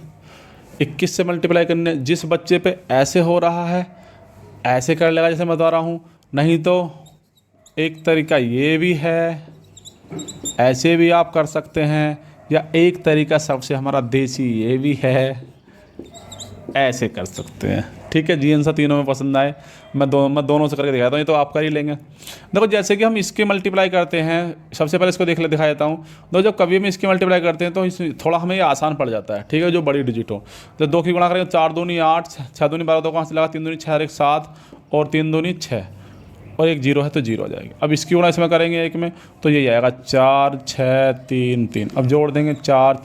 21 से मल्टीप्लाई करनी है। जिस बच्चे पे ऐसे हो रहा है ऐसे कर लेगा, जैसे मैं बता रहा हूँ, नहीं तो एक तरीका ये भी है, ऐसे भी आप कर सकते हैं, या एक तरीका सबसे हमारा देसी ये भी है, ऐसे कर सकते हैं। ठीक है, जी सा तीनों में पसंद आए, मैं दोनों से करके दिखाता हूँ, ये तो आप कर ही लेंगे। देखो जैसे कि हम इसके मल्टीप्लाई करते हैं, सबसे पहले इसको दिखा देता हूँ। तो जब कभी हम इसकी मल्टीप्लाई करते हैं तो थोड़ा हमें ये आसान पड़ जाता है। ठीक है, जो बड़ी डिजिट हो, तो 2 की गुणा करेंगे 4 दूनी 8, 6 दूनी 12, 2 कहाँ से लगा, 3 दूनी 6 और 1 7 और 3 दूनी 6 और एक 0 है तो 0 आ जाएगी। अब इसकी गुणा इसमें करेंगे एक में तो ये आएगा 4 6 3 3। अब जोड़ देंगे 4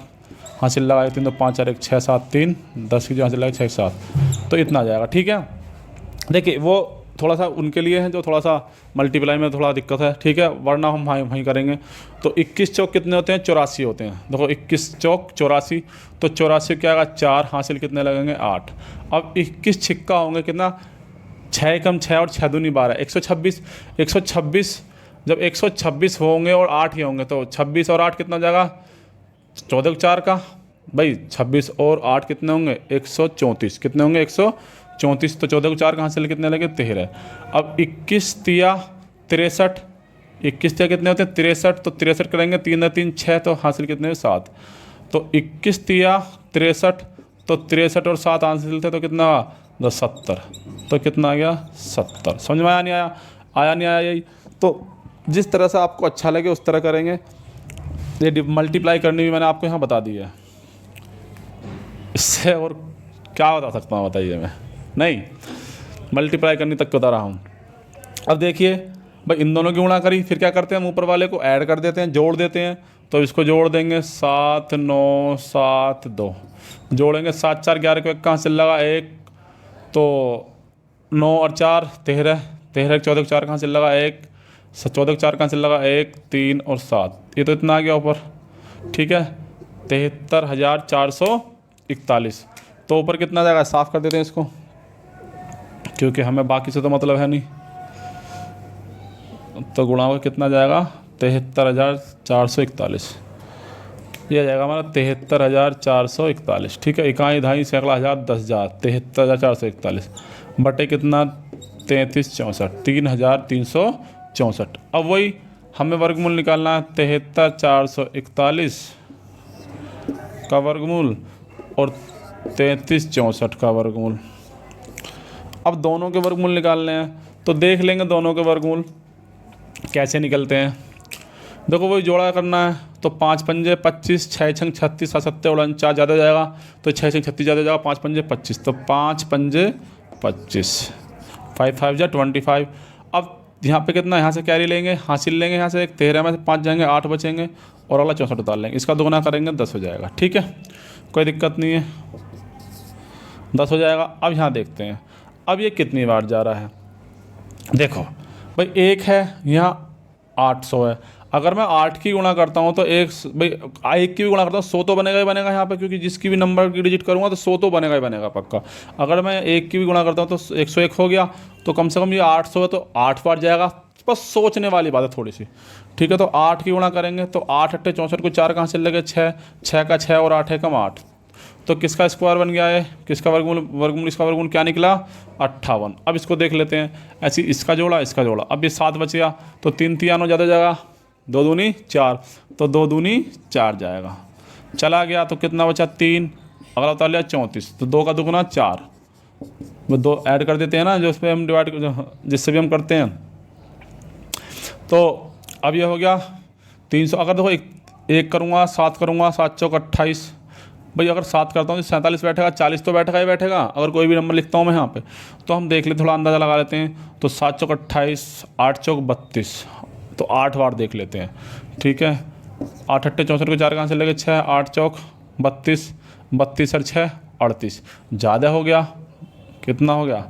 हासिल लगाए 3 तो 5 और 1 6 7 3 10 की जो हासिल लगाए 6 7 तो इतना आ जाएगा। ठीक है, देखिए वो थोड़ा सा उनके लिए है जो थोड़ा सा मल्टीप्लाई में थोड़ा दिक्कत है। ठीक है, वरना हम वहीं करेंगे। तो 21 चौक कितने होते हैं, 84 होते हैं। देखो 21 चौक 84, तो 84 क्या आएगा 4 हासिल कितने लगेंगे 8। अब 21 छिक्का होंगे कितना, 6 कम 6 और 6 दूनी 12 126। 126 जब 126 होंगे और 8 ही होंगे तो 26 और 8 कितना हो जाएगा 14 4 का भाई 26 और 8 कितने होंगे 134। कितने होंगे 134, तो 14 को 4 कहाँ से कितने लगे 13। अब 21 तिया 63, 21 तिया कितने होते हैं 63, तो 63 करेंगे 3 3 6 तो हासिल कितने हुए 7। तो 21 तिया 63, तो 63 और 7 हासिल थे तो कितना 70, तो कितना आ गया 70। समझ में आया नहीं आया, आया नहीं आया यही। तो जिस तरह से आपको अच्छा लगे उस तरह करेंगे। ये मल्टीप्लाई करनी भी मैंने आपको यहाँ बता दी है, इससे और क्या बता सकता हूँ बताइए। मैं नहीं मल्टीप्लाई करनी तक बता रहा हूँ। अब देखिए भाई इन दोनों की गुणा करी, फिर क्या करते हैं हम ऊपर वाले को ऐड कर देते हैं, जोड़ देते हैं। तो इसको जोड़ देंगे 7 9 7 2 जोड़ेंगे 7 4 11 को 1 कहाँ से लगा 1, तो 9 और 4 13, 13 14 4 कहाँ से लगा 1, 14 4 कहाँ से लगा 1 3 और 7, ये तो इतना आ गया ऊपर। ठीक है, 73,441। तो ऊपर कितना जाएगा साफ़ कर देते हैं इसको, क्योंकि हमें बाकी से तो मतलब है नहीं। तो गुणा हुआ कितना जाएगा 73,441, यह जाएगा हमारा 73,441। ठीक है, इकाई ढाई सैकड़ा हज़ार 10,000 73,441 बटे कितना 33 64 3,364। अब वही हमें वर्गमूल निकालना है 73,441 का वर्गमूल और 33 64 का वर्गमूल। अब दोनों के वर्गमूल निकालने हैं तो देख लेंगे दोनों के वर्गमूल कैसे निकलते हैं। देखो वही जोड़ा करना है तो 5 पंजे 25, 6 छंग 36, 7 सत्ते 49 ज़्यादा जाएगा तो 6 छंग 36 ज़्यादा जाएगा, 5 पंजे 25, तो 5 पंजे 25, 5 5 जा 25। अब यहाँ पे कितना यहाँ से कैरी लेंगे हासिल लेंगे, यहाँ से एक 13 में से 5 जाएंगे 8 बचेंगे और वाला 64 डाल लेंगे, इसका दोगुना करेंगे 10 हो जाएगा। ठीक है, कोई दिक्कत नहीं है, 10 हो जाएगा। अब यहाँ देखते हैं अब ये कितनी बार जा रहा है। देखो भाई एक है यहाँ 800 है, अगर मैं 8 की गुणा करता हूँ तो एक की भी गुणा करता हूँ 100 तो बनेगा ही बनेगा यहाँ पे, क्योंकि जिसकी भी नंबर की डिजिट करूँगा तो 100 तो बनेगा ही बनेगा पक्का। अगर मैं 1 की भी गुणा करता हूँ तो 101 हो गया, तो कम से कम ये 800 है तो 8 बार जाएगा। बस सोचने वाली बात है थोड़ी सी। ठीक है, तो 8 की गुणा करेंगे तो 8 8 64 को 4 कहाँ से लगे 6, 6 का 6 और 8 है कम 8, तो किसका स्क्वायर बन गया है, किसका वर्गमूल इसका वर्गमूल क्या निकला 58। अब इसको देख लेते हैं, ऐसी इसका जोड़ा इसका जोड़ा। अब ये 7 बच गया तो 3 3 ज़्यादा जाएगा, 2 दूनी 4, तो 2 दूनी 4 जाएगा, चला गया तो कितना बचा 3, अगला उतार लिया 34, तो 2 का दुगुना 4, वो 2 ऐड कर देते हैं ना जो उस पर हम डिवाइड जिससे भी हम करते हैं। तो अब ये हो गया 300। अगर देखो एक करूँगा 7 करूँगा 7 चौक 28, भाई अगर 7 करता हूँ तो 47 बैठेगा, 40 तो बैठेगा ही बैठेगा। अगर कोई भी नंबर लिखता हूँ मैं यहाँ पे तो हम देख ले थोड़ा अंदाज़ा लगा लेते हैं। तो 7 चौक 28, 8 चौक 32, तो 8 बार देख लेते हैं। ठीक है, 8 8 64 को 4 कहाँ से लगे 6, 8 चौक 32, 32 और 6 38, ज़्यादा हो गया कितना हो गया,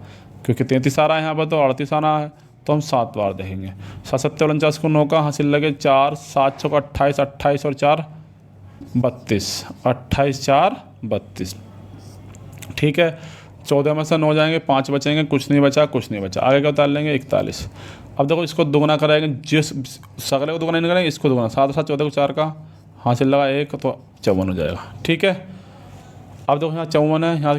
क्योंकि 33 आ रहा है यहाँ पर तो 38 आना है, तो हम 7 बार देखेंगे। 7 7 49 को 9 का हासिल लगे 4, 7 चौक 28, 28 और 4 32, 28 4 32। ठीक है, 14 में से 9 जाएंगे 5 बचेंगे, कुछ नहीं बचा कुछ नहीं बचा, आगे क्या उतार लेंगे 41। अब देखो इसको दुगुना कराएंगे, जिस सगले को दुगुना नहीं करेंगे इसको दुगुना, 7 7 14 को 4 का हासिल लगा 1 तो 54 हो जाएगा। ठीक है, अब देखो यहाँ 54 है, यहाँ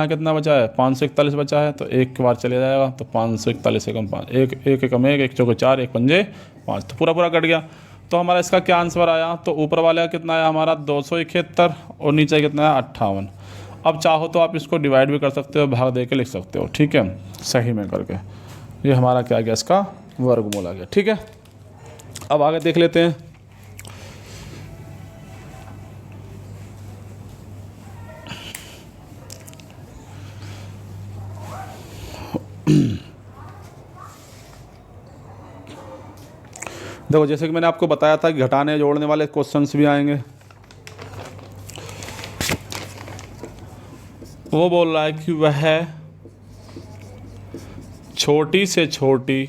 कितना बचा है 541 बचा है, तो एक के बार चले जाएगा तो 541 से कम 5, एक कम 1 चौको 4 1 पंजे 5, तो पूरा कट गया। तो हमारा इसका क्या आंसर आया, तो ऊपर वाले का कितना आया हमारा 271 और नीचे कितना है 58। अब चाहो तो आप इसको डिवाइड भी कर सकते हो, भाग दे के लिख सकते हो, ठीक है, सही में करके। ये हमारा क्या गया, इसका वर्गमूल आ गया, ठीक है। अब आगे देख लेते हैं। देखो जैसे कि मैंने आपको बताया था कि घटाने जोड़ने वाले क्वेश्चंस भी आएंगे। वो बोल रहा है कि वह छोटी से छोटी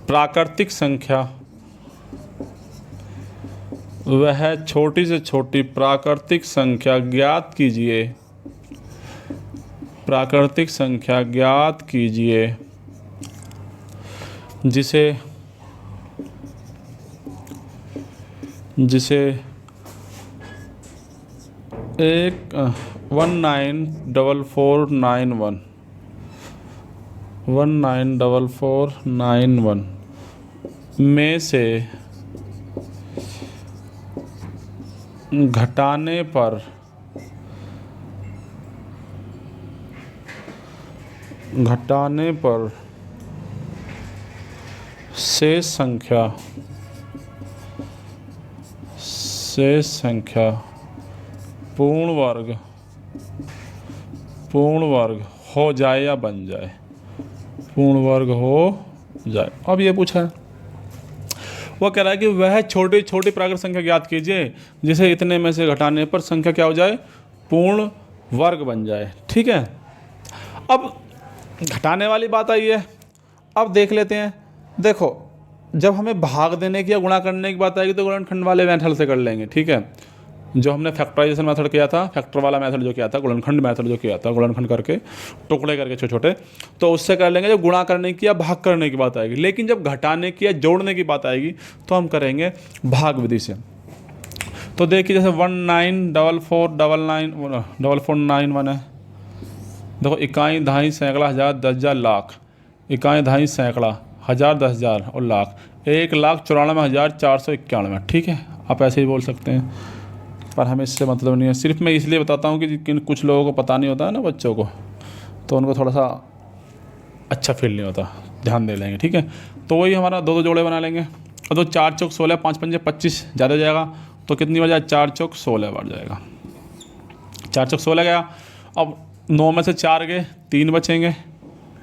प्राकृतिक संख्या, वह छोटी से छोटी प्राकृतिक संख्या ज्ञात कीजिए, प्राकृतिक संख्या ज्ञात कीजिए जिसे 194491 में से घटाने पर शेष संख्या पूर्ण वर्ग हो जाए या बन जाए, पूर्ण वर्ग हो जाए। अब ये पूछा है, वो कह रहा है कि वह छोटी छोटी प्राकृतिक संख्या ज्ञात कीजिए जिसे इतने में से घटाने पर संख्या क्या हो जाए, पूर्ण वर्ग बन जाए, ठीक है। अब घटाने वाली बात आई है, अब देख लेते हैं। देखो जब हमें भाग देने की या गुणा करने की बात आएगी तो गुणनखंड वाले मेथड से कर लेंगे, ठीक है। जो हमने फैक्टराइजेशन मेथड किया था, फैक्टर वाला मेथड जो किया था, गुणनखंड मेथड जो किया था, गुणनखंड करके टुकड़े करके छोटे छोटे, तो उससे कर लेंगे जब गुणा करने की या भाग करने की बात आएगी। लेकिन जब घटाने की या जोड़ने की बात आएगी तो हम करेंगे भाग विधि से। तो देखिए जैसे 194499 है। देखो इकाई, दहाई, सैकड़ा, हज़ार, 10,000, लाख। इकाई, दहाई, सैकड़ा, हज़ार, 10,000 और लाख। 1,94,491, ठीक है। आप ऐसे ही बोल सकते हैं, पर हमें इससे मतलब नहीं है। सिर्फ मैं इसलिए बताता हूँ कि कुछ लोगों को पता नहीं होता है ना, बच्चों को, तो उनको थोड़ा सा अच्छा फील नहीं होता, ध्यान दे लेंगे, ठीक है। तो वही हमारा दो जोड़े बना लेंगे। और 2 4 चौक 16, 5 पंजे 25, ज़्यादा हो जाएगा तो कितनी बार जाए, 4 चौक 16 बार जाएगा। 4 चौक 16 गया। अब 9 में से 4 गए, 3 बचेंगे।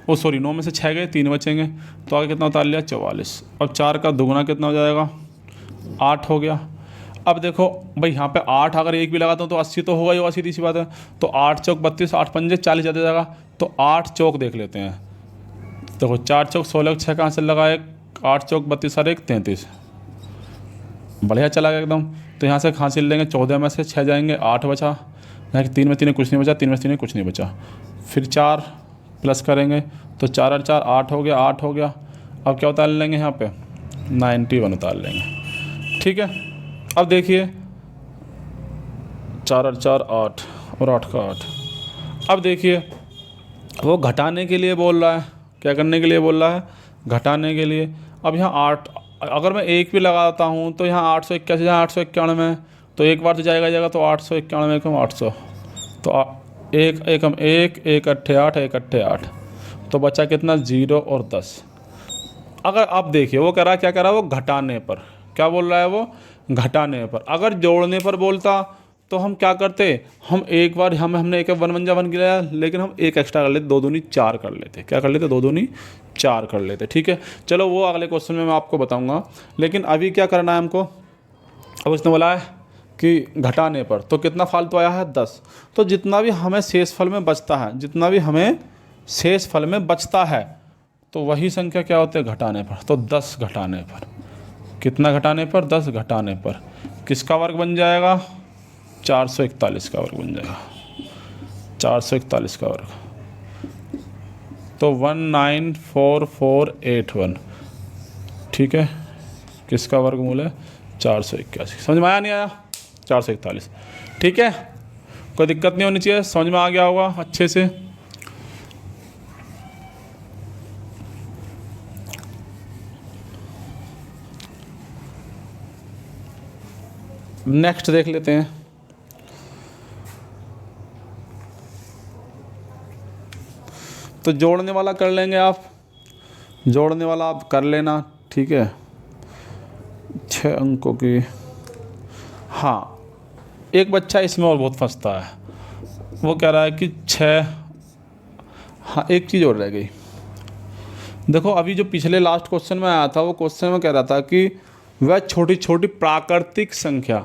9 में से 6 गए, 3 बचेंगे, तो आगे कितना उतार लिया, 44। अब 4 का दुगुना कितना हो जाएगा, 8 हो गया। अब देखो भाई यहाँ पे 8 अगर एक भी लगाता हूँ तो 80 तो होगा ही, वो सीधी सी बात है। तो 8 चौक 32, 8 पंजे 40 ज़्यादा जाएगा, तो 8 चौक देख लेते हैं। देखो 4 चौक 16, 6 कहाँ से लगा, 1, 8 चौक 32 और 1 33, बढ़िया चला गया एकदम। तो यहाँ से हासिल लेंगे, 14 में से 6 जाएंगे, 8 बचा। यहाँ कि 3 में 3 कुछ नहीं बचा, 3 में 3 कुछ नहीं बचा। फिर 4 प्लस करेंगे तो 4 और 4 8 हो गया, 8 हो गया। अब क्या उतार लेंगे यहाँ पे, 91 उतार लेंगे, ठीक है। अब देखिए 4 और 4 8 और 8 का 8। अब देखिए वो घटाने के लिए बोल रहा है, क्या करने के लिए बोल रहा है, घटाने के लिए। अब यहाँ 8 अगर मैं एक भी लगाता हूँ तो यहाँ 881, यहाँ 891 तो एक बार तो जाएगा तो 891 कम 800, तो एक हम 1 अट्ठे 8, 1 अट्ठे 8, तो बचा कितना, 0 और 10। अगर आप देखिए वो कह रहा है, क्या कह रहा है वो, घटाने पर। क्या बोल रहा है वो, घटाने पर। अगर जोड़ने पर बोलता तो हम क्या करते, हम एक बार हमने 1 1 1 1 गिराया, लेकिन हम 1 एक्स्ट्रा कर लेते, 2 दूनी 4 कर लेते। क्या कर लेते, 2 दूनी 4 कर लेते, ठीक है। चलो वो अगले क्वेश्चन में मैं आपको बताऊंगा, लेकिन अभी क्या करना है हमको। अब उसने बोला है कि घटाने पर, तो कितना फालतू आया है, 10। तो जितना भी हमें शेष फल में बचता है, जितना भी हमें शेष फल में बचता है, तो वही संख्या क्या होती है, घटाने पर। तो 10 घटाने पर, कितना घटाने पर, 10 घटाने पर किसका वर्ग बन जाएगा, 441 का वर्ग बन जाएगा, 441 का वर्ग। तो 194481, ठीक है, किसका वर्गमूल है, 481। समझ में आया नहीं आया, 441, ठीक है। कोई दिक्कत नहीं होनी चाहिए, समझ में आ गया होगा अच्छे से। नेक्स्ट देख लेते हैं। तो जोड़ने वाला कर लेंगे आप, जोड़ने वाला आप कर लेना, ठीक है। 6 अंकों की, हाँ एक बच्चा इसमें और बहुत फंसता है, वो कह रहा है कि 6, हाँ एक चीज़ और रह गई। देखो अभी जो पिछले लास्ट क्वेश्चन में आया था, वो क्वेश्चन में कह रहा था कि वह छोटी छोटी प्राकृतिक संख्या।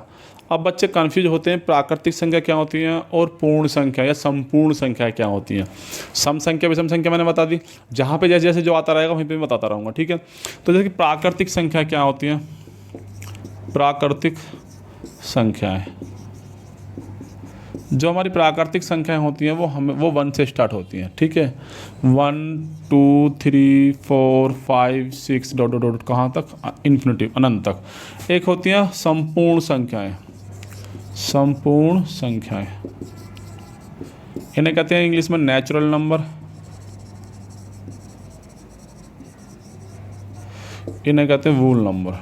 अब बच्चे कन्फ्यूज होते हैं, प्राकृतिक संख्या क्या होती है और पूर्ण संख्या या संपूर्ण संख्या क्या होती है। सम संख्या विषम संख्या मैंने बता दी, जहाँ पे जैसे जैसे जो आता रहेगा वहीं पे मैं बताता रहूँगा, ठीक है। तो जैसे कि प्राकृतिक संख्या क्या होती है, प्राकृतिक संख्याएं, जो हमारी प्राकृतिक संख्याएं होती हैं वो 1 से स्टार्ट होती हैं, ठीक है। 1 2 3 4 5 6 डॉट डॉट डॉट कहाँ तक, इन्फिनिटिव, अनंत तक। एक होती हैं संपूर्ण संख्याएं, संपूर्ण संख्याएं, इन्हें कहते हैं इंग्लिश में नेचुरल नंबर, इन्हें कहते हैं वूल नंबर,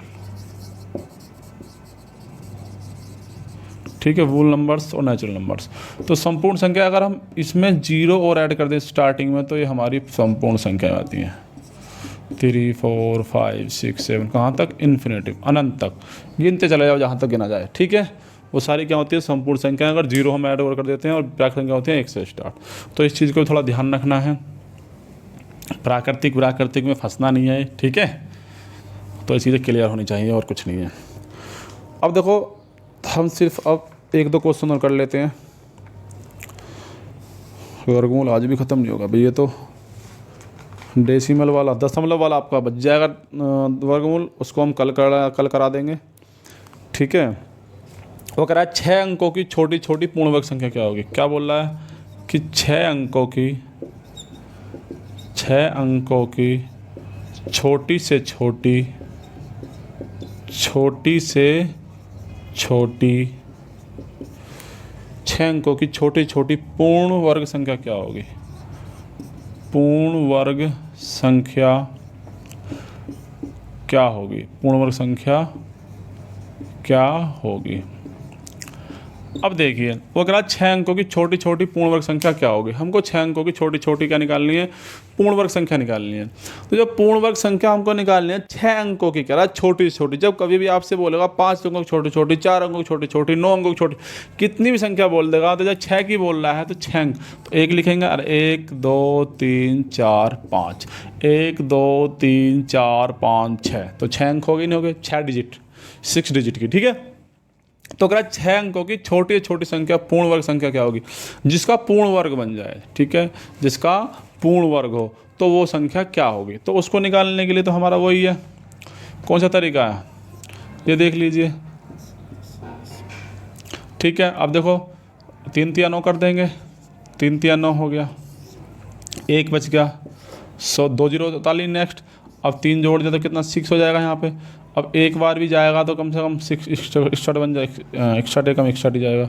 ठीक है। वूल नंबर्स और नेचुरल नंबर्स। तो संपूर्ण संख्या अगर हम इसमें 0 और ऐड कर दें स्टार्टिंग में, तो ये हमारी संपूर्ण संख्या आती हैं। 3 4 5 6 7 कहाँ तक, इन्फिनिटिव, अनंत तक, गिनते चले जाओ जहाँ तक गिना जाए, ठीक है। वो सारी क्या होती है, संपूर्ण संख्या। अगर 0 हम ऐड और कर देते हैं, और प्राकृतिक संख्या होती है 1 से स्टार्ट। तो इस चीज़ को थोड़ा ध्यान रखना है, प्राकृतिक में फंसना नहीं है, ठीक है। तो ये चीज़ें क्लियर होनी चाहिए और कुछ नहीं है। अब देखो हम सिर्फ अब 1-2 क्वेश्चन और कर लेते हैं। वर्गमूल आज भी ख़त्म नहीं होगा भैया, तो डेसिमल वाला, दशमलव वाला आपका बच जाएगा वर्गमूल, उसको हम कल करा देंगे, ठीक है। वो कह रहा है 6 अंकों की छोटी छोटी पूर्ण वर्ग संख्या क्या होगी। क्या बोल रहा है कि 6 अंकों की छोटी से छोटी, छोटी से छोटी, 6 अंकों की छोटी छोटी पूर्ण वर्ग संख्या क्या होगी। पूर्ण वर्ग संख्या क्या होगी, पूर्ण वर्ग संख्या क्या होगी। अब देखिए वो कह रहा है 6 अंकों की छोटी छोटी पूर्ण वर्ग संख्या क्या होगी। हमको 6 अंकों की छोटी छोटी क्या निकालनी है, पूर्ण वर्ग संख्या निकालनी है। तो जब पूर्ण वर्ग संख्या हमको निकालनी है 6 अंकों की, कह रहा है छोटी छोटी। जब कभी भी आपसे बोलेगा 5 अंकों की छोटी छोटी, 4 अंकों की छोटी छोटी, 9 अंकों की छोटी, कितनी भी संख्या बोल देगा, तो जब 6 की बोल रहा है तो 6 अंक, तो 1 लिखेंगे, अरे 1 2 3 4 5, 1 2 3 4 5 6, तो 6 अंक हो गए, नहीं हो गए, 6 डिजिट, 6 डिजिट की, ठीक है। तो कह रहा है 6 अंकों की छोटी से छोटी संख्या पूर्ण वर्ग संख्या क्या होगी, जिसका पूर्ण वर्ग बन जाए, ठीक है, जिसका पूर्ण वर्ग हो, तो वो संख्या क्या होगी। तो उसको निकालने के लिए तो हमारा वही है, कौन सा तरीका है, ये देख लीजिए, ठीक है। अब देखो 3 3 9 कर देंगे, 3 3 9 हो गया, 1 बच गया, 2 0 43। नेक्स्ट अब 3 जोड़ दिया तो कितना, 6 हो जाएगा यहाँ पे। अब एक बार भी जाएगा तो कम से कम 6 एक्स्ट्रा बन जाए, एक्स्ट्रा डे कम एक्स्ट्रा डी जाएगा,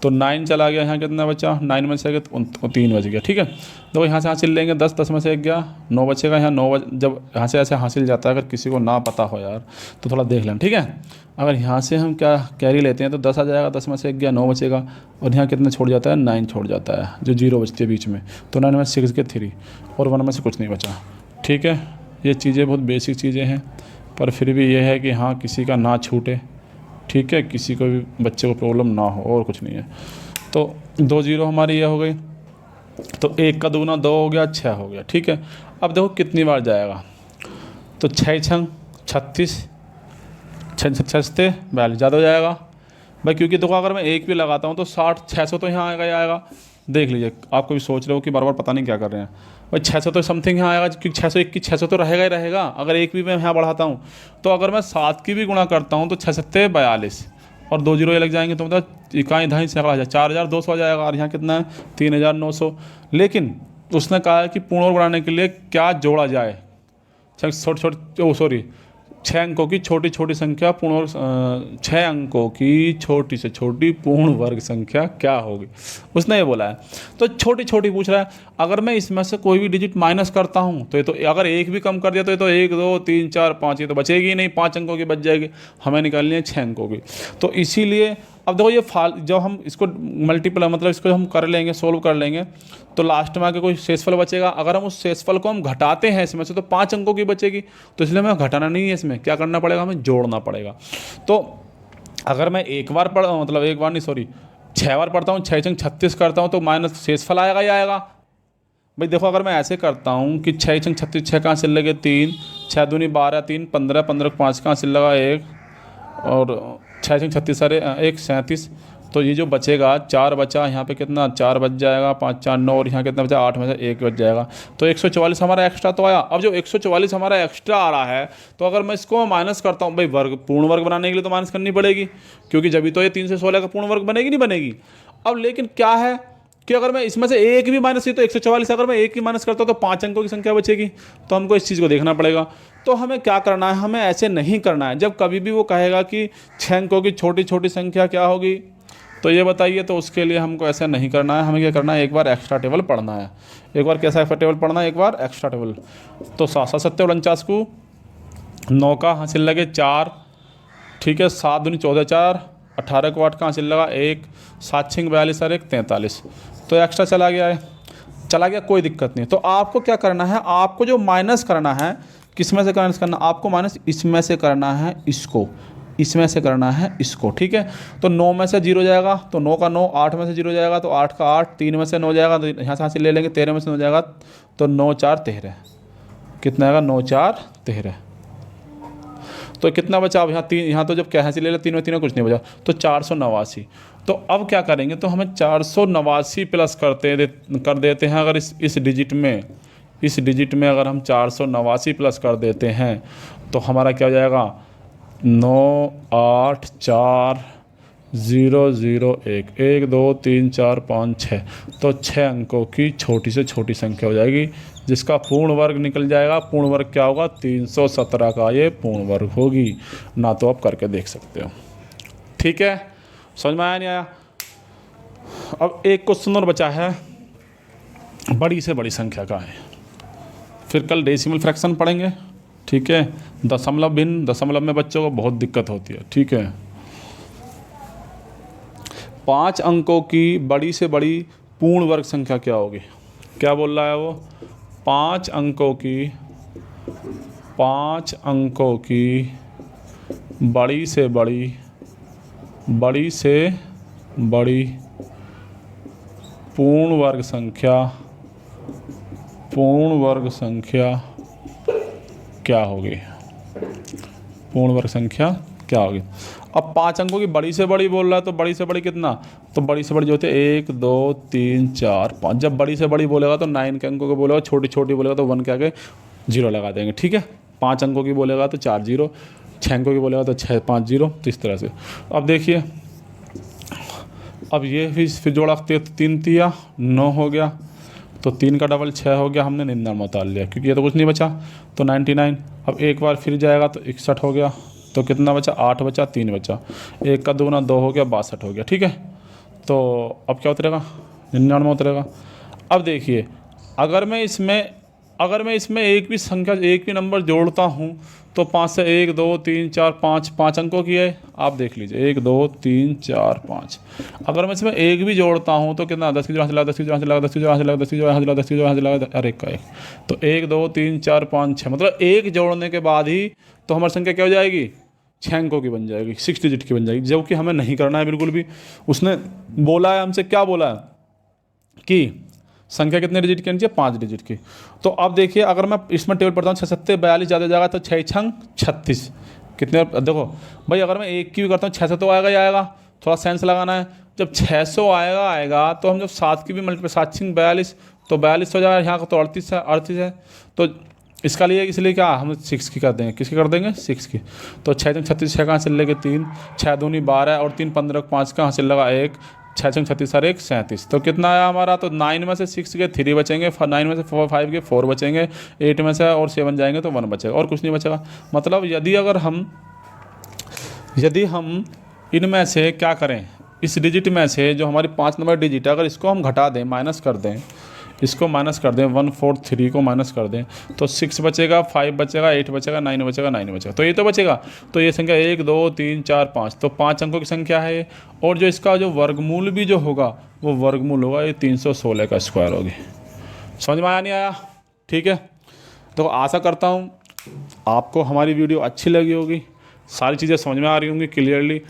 तो 9 चला गया। यहाँ कितना बचा, 9 में से तो 3 बच गया, ठीक है। तो यहाँ से हासिल लेंगे 10, 10 में से 1 गया, 9 बचेगा। यहाँ 9 जब यहाँ से ऐसे हासिल जाता है, अगर किसी को ना पता हो यार तो थोड़ा देख लें, ठीक है। अगर यहाँ से हम क्या कैरी लेते हैं तो 10 आ जाएगा, 10 में से 1 गया, 9 बचेगा, और यहाँ कितना छोड़ जाता है, 9 छोड़ जाता है, जो 0 बचती है बीच में। तो 9 में 6 के 3 और 1 में से कुछ नहीं बचा, ठीक है। ये चीज़ें बहुत बेसिक चीज़ें हैं, पर फिर भी ये है कि हाँ किसी का ना छूटे, ठीक है, किसी को भी बच्चे को प्रॉब्लम ना हो, और कुछ नहीं है। तो 2 0 हमारी ये हो गई, तो 1 का दूना 2 हो गया, 6 हो गया, ठीक है। अब देखो कितनी बार जाएगा, तो 6 छंग 36, 6 6 42 ज़्यादा हो जाएगा भाई, क्योंकि देखो अगर मैं 1 भी लगाता हूँ तो 60 600 तो यहाँ आएगा ही आएगा। देख लीजिए, आप कभी सोच रहे हो कि बार बार पता नहीं क्या कर रहे हैं भाई, 600 तो समथिंग यहाँ आएगा, क्योंकि 601 की 600 तो रहेगा ही रहेगा। अगर 1 भी मैं यहाँ बढ़ाता हूँ, तो अगर मैं 7 की भी गुणा करता हूँ तो 6 7 42 और 2 0 ये लग जाएंगे, तो मतलब इकाई ढाई से 4200 हो जाएगा। और यहाँ कितना है, 3900। लेकिन उसने कहा है कि पूर्ण वर्ग बनाने के लिए क्या जोड़ा जाए, छोटे छोटे, सॉरी 6 अंकों की छोटी छोटी संख्या पूर्ण वर्ग 6 अंकों की छोटी से छोटी पूर्ण वर्ग संख्या क्या होगी, उसने ये बोला है। तो छोटी छोटी पूछ रहा है। अगर मैं इसमें से कोई भी डिजिट माइनस करता हूँ तो ये तो, अगर एक भी कम कर दिया तो ये तो 1 2 3 4 5, ये तो बचेगी ही नहीं, 5 अंकों की बच जाएगी। हमें निकालनी है 6 अंकों की। तो इसीलिए अब देखो ये जब हम इसको मल्टीप्लाई मतलब इसको हम कर लेंगे, सोल्व कर लेंगे, तो लास्ट में आके कोई शेषफल बचेगा। अगर हम उस शेषफल को हम घटाते हैं इसमें से तो 5 अंकों की बचेगी। तो इसलिए हमें घटाना नहीं है, इसमें क्या करना पड़ेगा, हमें जोड़ना पड़ेगा। तो अगर मैं एक बार मतलब एक बार नहीं सॉरी 6 बार पढ़ता हूँ, 6 छंग 36 करता हूँ, तो माइनस शेषफल आएगा ही आएगा। भाई देखो अगर मैं ऐसे करता हूँ कि 6 छंग 36, 6 कहाँ से लगे 3, 6 दूनी 12, 3 15, 15 5 कहाँ से लगा 1, और 6 छंग 36 सारे 1 37। तो ये जो बचेगा 4 बचा, यहाँ पे कितना 4 बच जाएगा, 5 4 9, और यहाँ कितना बचा 8 में से 1 बच जाएगा। तो 144 हमारा एक्स्ट्रा तो आया। अब जो 144 हमारा एक्स्ट्रा आ रहा है, तो अगर मैं इसको माइनस करता हूँ, भाई वर्ग पूर्ण वर्ग बनाने के लिए तो माइनस करनी पड़ेगी, क्योंकि जब भी तो ये 3 से 16 का पूर्ण वर्ग बनेगी नहीं बनेगी। अब लेकिन क्या है कि अगर मैं इसमें से एक भी माइनस की तो 144, अगर मैं एक ही माइनस करता हूँ तो 5 अंकों की संख्या बचेगी। तो हमको इस चीज़ को देखना पड़ेगा। तो हमें क्या करना है, हमें ऐसे नहीं करना है। जब कभी भी वो कहेगा कि 6 अंकों की छोटी छोटी संख्या क्या होगी, तो ये बताइए, तो उसके लिए हमको ऐसा नहीं करना है। हमें क्या करना है, एक बार एक्स्ट्रा टेबल पढ़ना है। एक बार कैसा एक्स्ट्रा टेबल पढ़ना है, एक बार एक्स्ट्रा टेबल। तो 7 7 49 को 9 का हासिल लगे 4, ठीक है, 7 दूनी 14 4, 18 को 8 का हासिल लगा 1, 7 6 42 और 1 43। तो एक्स्ट्रा चला गया है, चला गया, कोई दिक्कत नहीं। तो आपको क्या करना है, आपको जो माइनस करना है, किस में से माइनस करना, आपको माइनस इसमें से करना है, इसको इसमें से करना है इसको, ठीक है। तो 9 में से 0 जाएगा तो 9 का 9, 8 में से 0 जाएगा तो 8 का 8, 3 में से 9 जाएगा तो यहाँ से हासिल ले लेंगे, 13 में से 9 जाएगा तो 9 4 13, कितना आएगा 9 4 13। तो कितना बचा अब यहाँ 3, यहाँ तो जब क्या हासिल ले लिया 3 में 3 कुछ नहीं बचा, तो 489। तो अब क्या करेंगे, तो हमें 489 प्लस कर देते हैं। अगर इस डिजिट में अगर हम 489 प्लस कर देते हैं तो हमारा क्या हो जाएगा 9 8 4 0 0 1 1 2 3 4 5 6। तो 6 अंकों की छोटी से छोटी संख्या हो जाएगी, जिसका पूर्ण वर्ग निकल जाएगा। पूर्ण वर्ग क्या होगा, 317 का ये पूर्ण वर्ग होगी ना। तो आप करके देख सकते हो, ठीक है। समझ में आया नहीं आया? अब एक क्वेश्चन और बचा है, बड़ी से बड़ी संख्या का है। फिर कल डेसिमल फ्रैक्शन पढ़ेंगे, ठीक है। दशमलव भिन्न, दशमलव में बच्चों को बहुत दिक्कत होती है, ठीक है। 5 अंकों की बड़ी से बड़ी पूर्ण वर्ग संख्या क्या होगी, क्या बोल रहा है वो, 5 अंकों की बड़ी से बड़ी पूर्ण वर्ग संख्या क्या होगी, पूर्ण वर्ग संख्या क्या होगी। अब 5 अंकों की बड़ी से बड़ी बोल रहा है, तो बड़ी से बड़ी कितना, तो बड़ी से बड़ी जो होती है 1 2 3 4 5। जब बड़ी से बड़ी बोलेगा तो 9 के अंकों को बोलेगा, छोटी छोटी बोलेगा तो 1 के आगे 0 लगा देंगे, ठीक है। 5 अंकों की बोलेगा तो 4 0, 6 अंकों की बोलेगा तो 6 5 0। तो इस तरह से अब देखिए, अब ये फिर जोड़ा 3 तिया 9 हो गया, तो 3 का डबल 6 हो गया, हमने 99 उतार लिया क्योंकि ये तो कुछ नहीं बचा, तो 99। अब एक बार फिर जाएगा तो 61 हो गया, तो कितना बचा 8 बचा, 3 बचा, 1 का 2 गुना 2 हो गया, 62 हो गया, ठीक है। तो अब क्या उतरेगा, 99 उतरेगा। अब देखिए, अगर मैं इसमें एक भी नंबर जोड़ता हूँ तो 5 से 1 2 3 4 5 अंकों की है, आप देख लीजिए 1 2 3 4 5। अगर मैं इसमें एक भी जोड़ता हूँ तो कितना, 10 की जोड़ा 10 की जोड़ा 10 की जोड़ा 10 की जोड़ा 10 की जोड़ा अरे का 1, तो 1 2 3 4 5 6, मतलब एक जोड़ने के बाद ही तो हमारी संख्या क्या हो जाएगी, 6 अंकों की बन जाएगी, 6 डिजिट की बन जाएगी, जो कि हमें नहीं करना है बिल्कुल भी। उसने बोला है हमसे, क्या बोला है कि संख्या कितने डिजिट की आनी चाहिए, 5 डिजिट की। तो अब देखिए, अगर मैं इसमें टेबल पढ़ता हूँ 6 7 42 ज़्यादा जाएगा तो 6 छंग 36 कितने, देखो भाई अगर मैं एक की भी करता हूँ 600 तो आएगा ही आएगा, थोड़ा सेंस लगाना है। जब 600 आएगा तो हम जब 7 की भी मल्टीप्लाई 7 छंग 42 तो 42 हो जाएगा, यहाँ का तो 38 है। तो इसका लिए इसलिए क्या हम 6 की कर देंगे, किसकी कर देंगे 6 की। तो 6 छंग 36, 6 कहाँ से लेके 3, 6 दूनी 12 और 3 15 5 कहाँ से लगा 1, 6 छंग 36 और 1 37। तो कितना आया हमारा, तो 9 में से 6 के 3 बचेंगे, 9 में से 5 के 4 बचेंगे, 8 में से और 7 जाएंगे तो 1 बचेगा और कुछ नहीं बचेगा। मतलब यदि हम इनमें से क्या करें, इस डिजिट में से जो हमारी 5 नंबर डिजिट है, अगर इसको हम घटा दें, माइनस कर दें, इसको माइनस कर दें, 1 4 3 को माइनस कर दें, तो 6 बचेगा, 5 बचेगा, 8 बचेगा, 9 बचेगा, 9 बचेगा, तो ये तो बचेगा। तो ये संख्या 1 2 3 4 5, तो 5 अंकों की संख्या है ये। और जो इसका जो वर्गमूल भी जो होगा वो वर्गमूल होगा ये 316 का स्क्वायर होगी। समझ में आया नहीं आया? ठीक है, तो आशा करता हूँ आपको हमारी वीडियो अच्छी लगी होगी, सारी चीज़ें समझ में आ रही होंगी क्लियरली,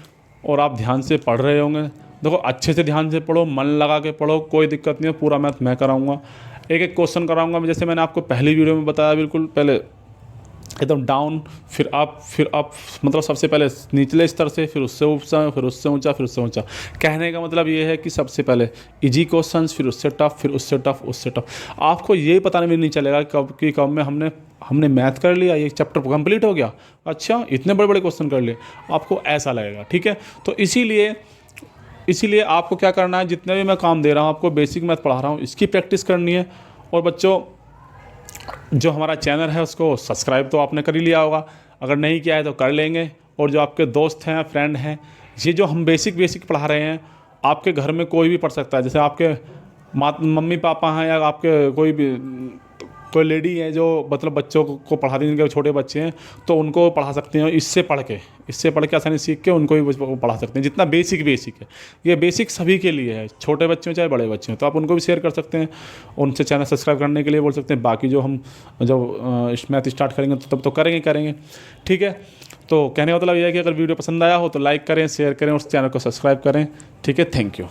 और आप ध्यान से पढ़ रहे होंगे। देखो अच्छे से ध्यान से पढ़ो, मन लगा के पढ़ो, कोई दिक्कत नहीं है, पूरा मैथ मैं कराऊंगा, एक एक क्वेश्चन कराऊंगा। जैसे मैंने आपको पहली वीडियो में बताया, बिल्कुल पहले एकदम डाउन, फिर अप, मतलब सबसे पहले निचले स्तर से, फिर उससे ऊंचा, फिर उससे ऊंचा, फिर उससे ऊंचा। कहने का मतलब ये है कि सबसे पहले इजी क्वेश्चंस, फिर उससे टफ, फिर उससे टफ, उससे टफ। आपको ये पता नहीं चलेगा कब में हमने मैथ कर लिया, ये चैप्टर कंप्लीट हो गया, अच्छा इतने बड़े बड़े क्वेश्चन कर लिए, आपको ऐसा लगेगा। ठीक है, तो इसीलिए आपको क्या करना है, जितने भी मैं काम दे रहा हूँ आपको, बेसिक मैथ पढ़ा रहा हूँ, इसकी प्रैक्टिस करनी है। और बच्चों, जो हमारा चैनल है उसको सब्सक्राइब तो आपने कर ही लिया होगा, अगर नहीं किया है तो कर लेंगे। और जो आपके दोस्त हैं, फ्रेंड हैं, ये जो हम बेसिक पढ़ा रहे हैं, आपके घर में कोई भी पढ़ सकता है। जैसे आपके मम्मी पापा हैं, या आपके कोई लेडी है जो मतलब बच्चों को पढ़ा दी, जिनके छोटे बच्चे हैं, तो उनको पढ़ा सकते हैं। इससे पढ़ के आसानी सीख के उनको भी पढ़ा सकते हैं। जितना बेसिक है, ये बेसिक सभी के लिए है, छोटे बच्चे हो चाहे बड़े बच्चे हो, तो आप उनको भी शेयर कर सकते हैं, उनसे चैनल सब्सक्राइब करने के लिए बोल सकते हैं। बाकी जो हम मैथ स्टार्ट करेंगे तो तब तो करेंगे। ठीक है, तो कहने का मतलब यह है कि अगर वीडियो पसंद आया हो तो लाइक करें, शेयर करें और चैनल को सब्सक्राइब करें। ठीक है, थैंक यू।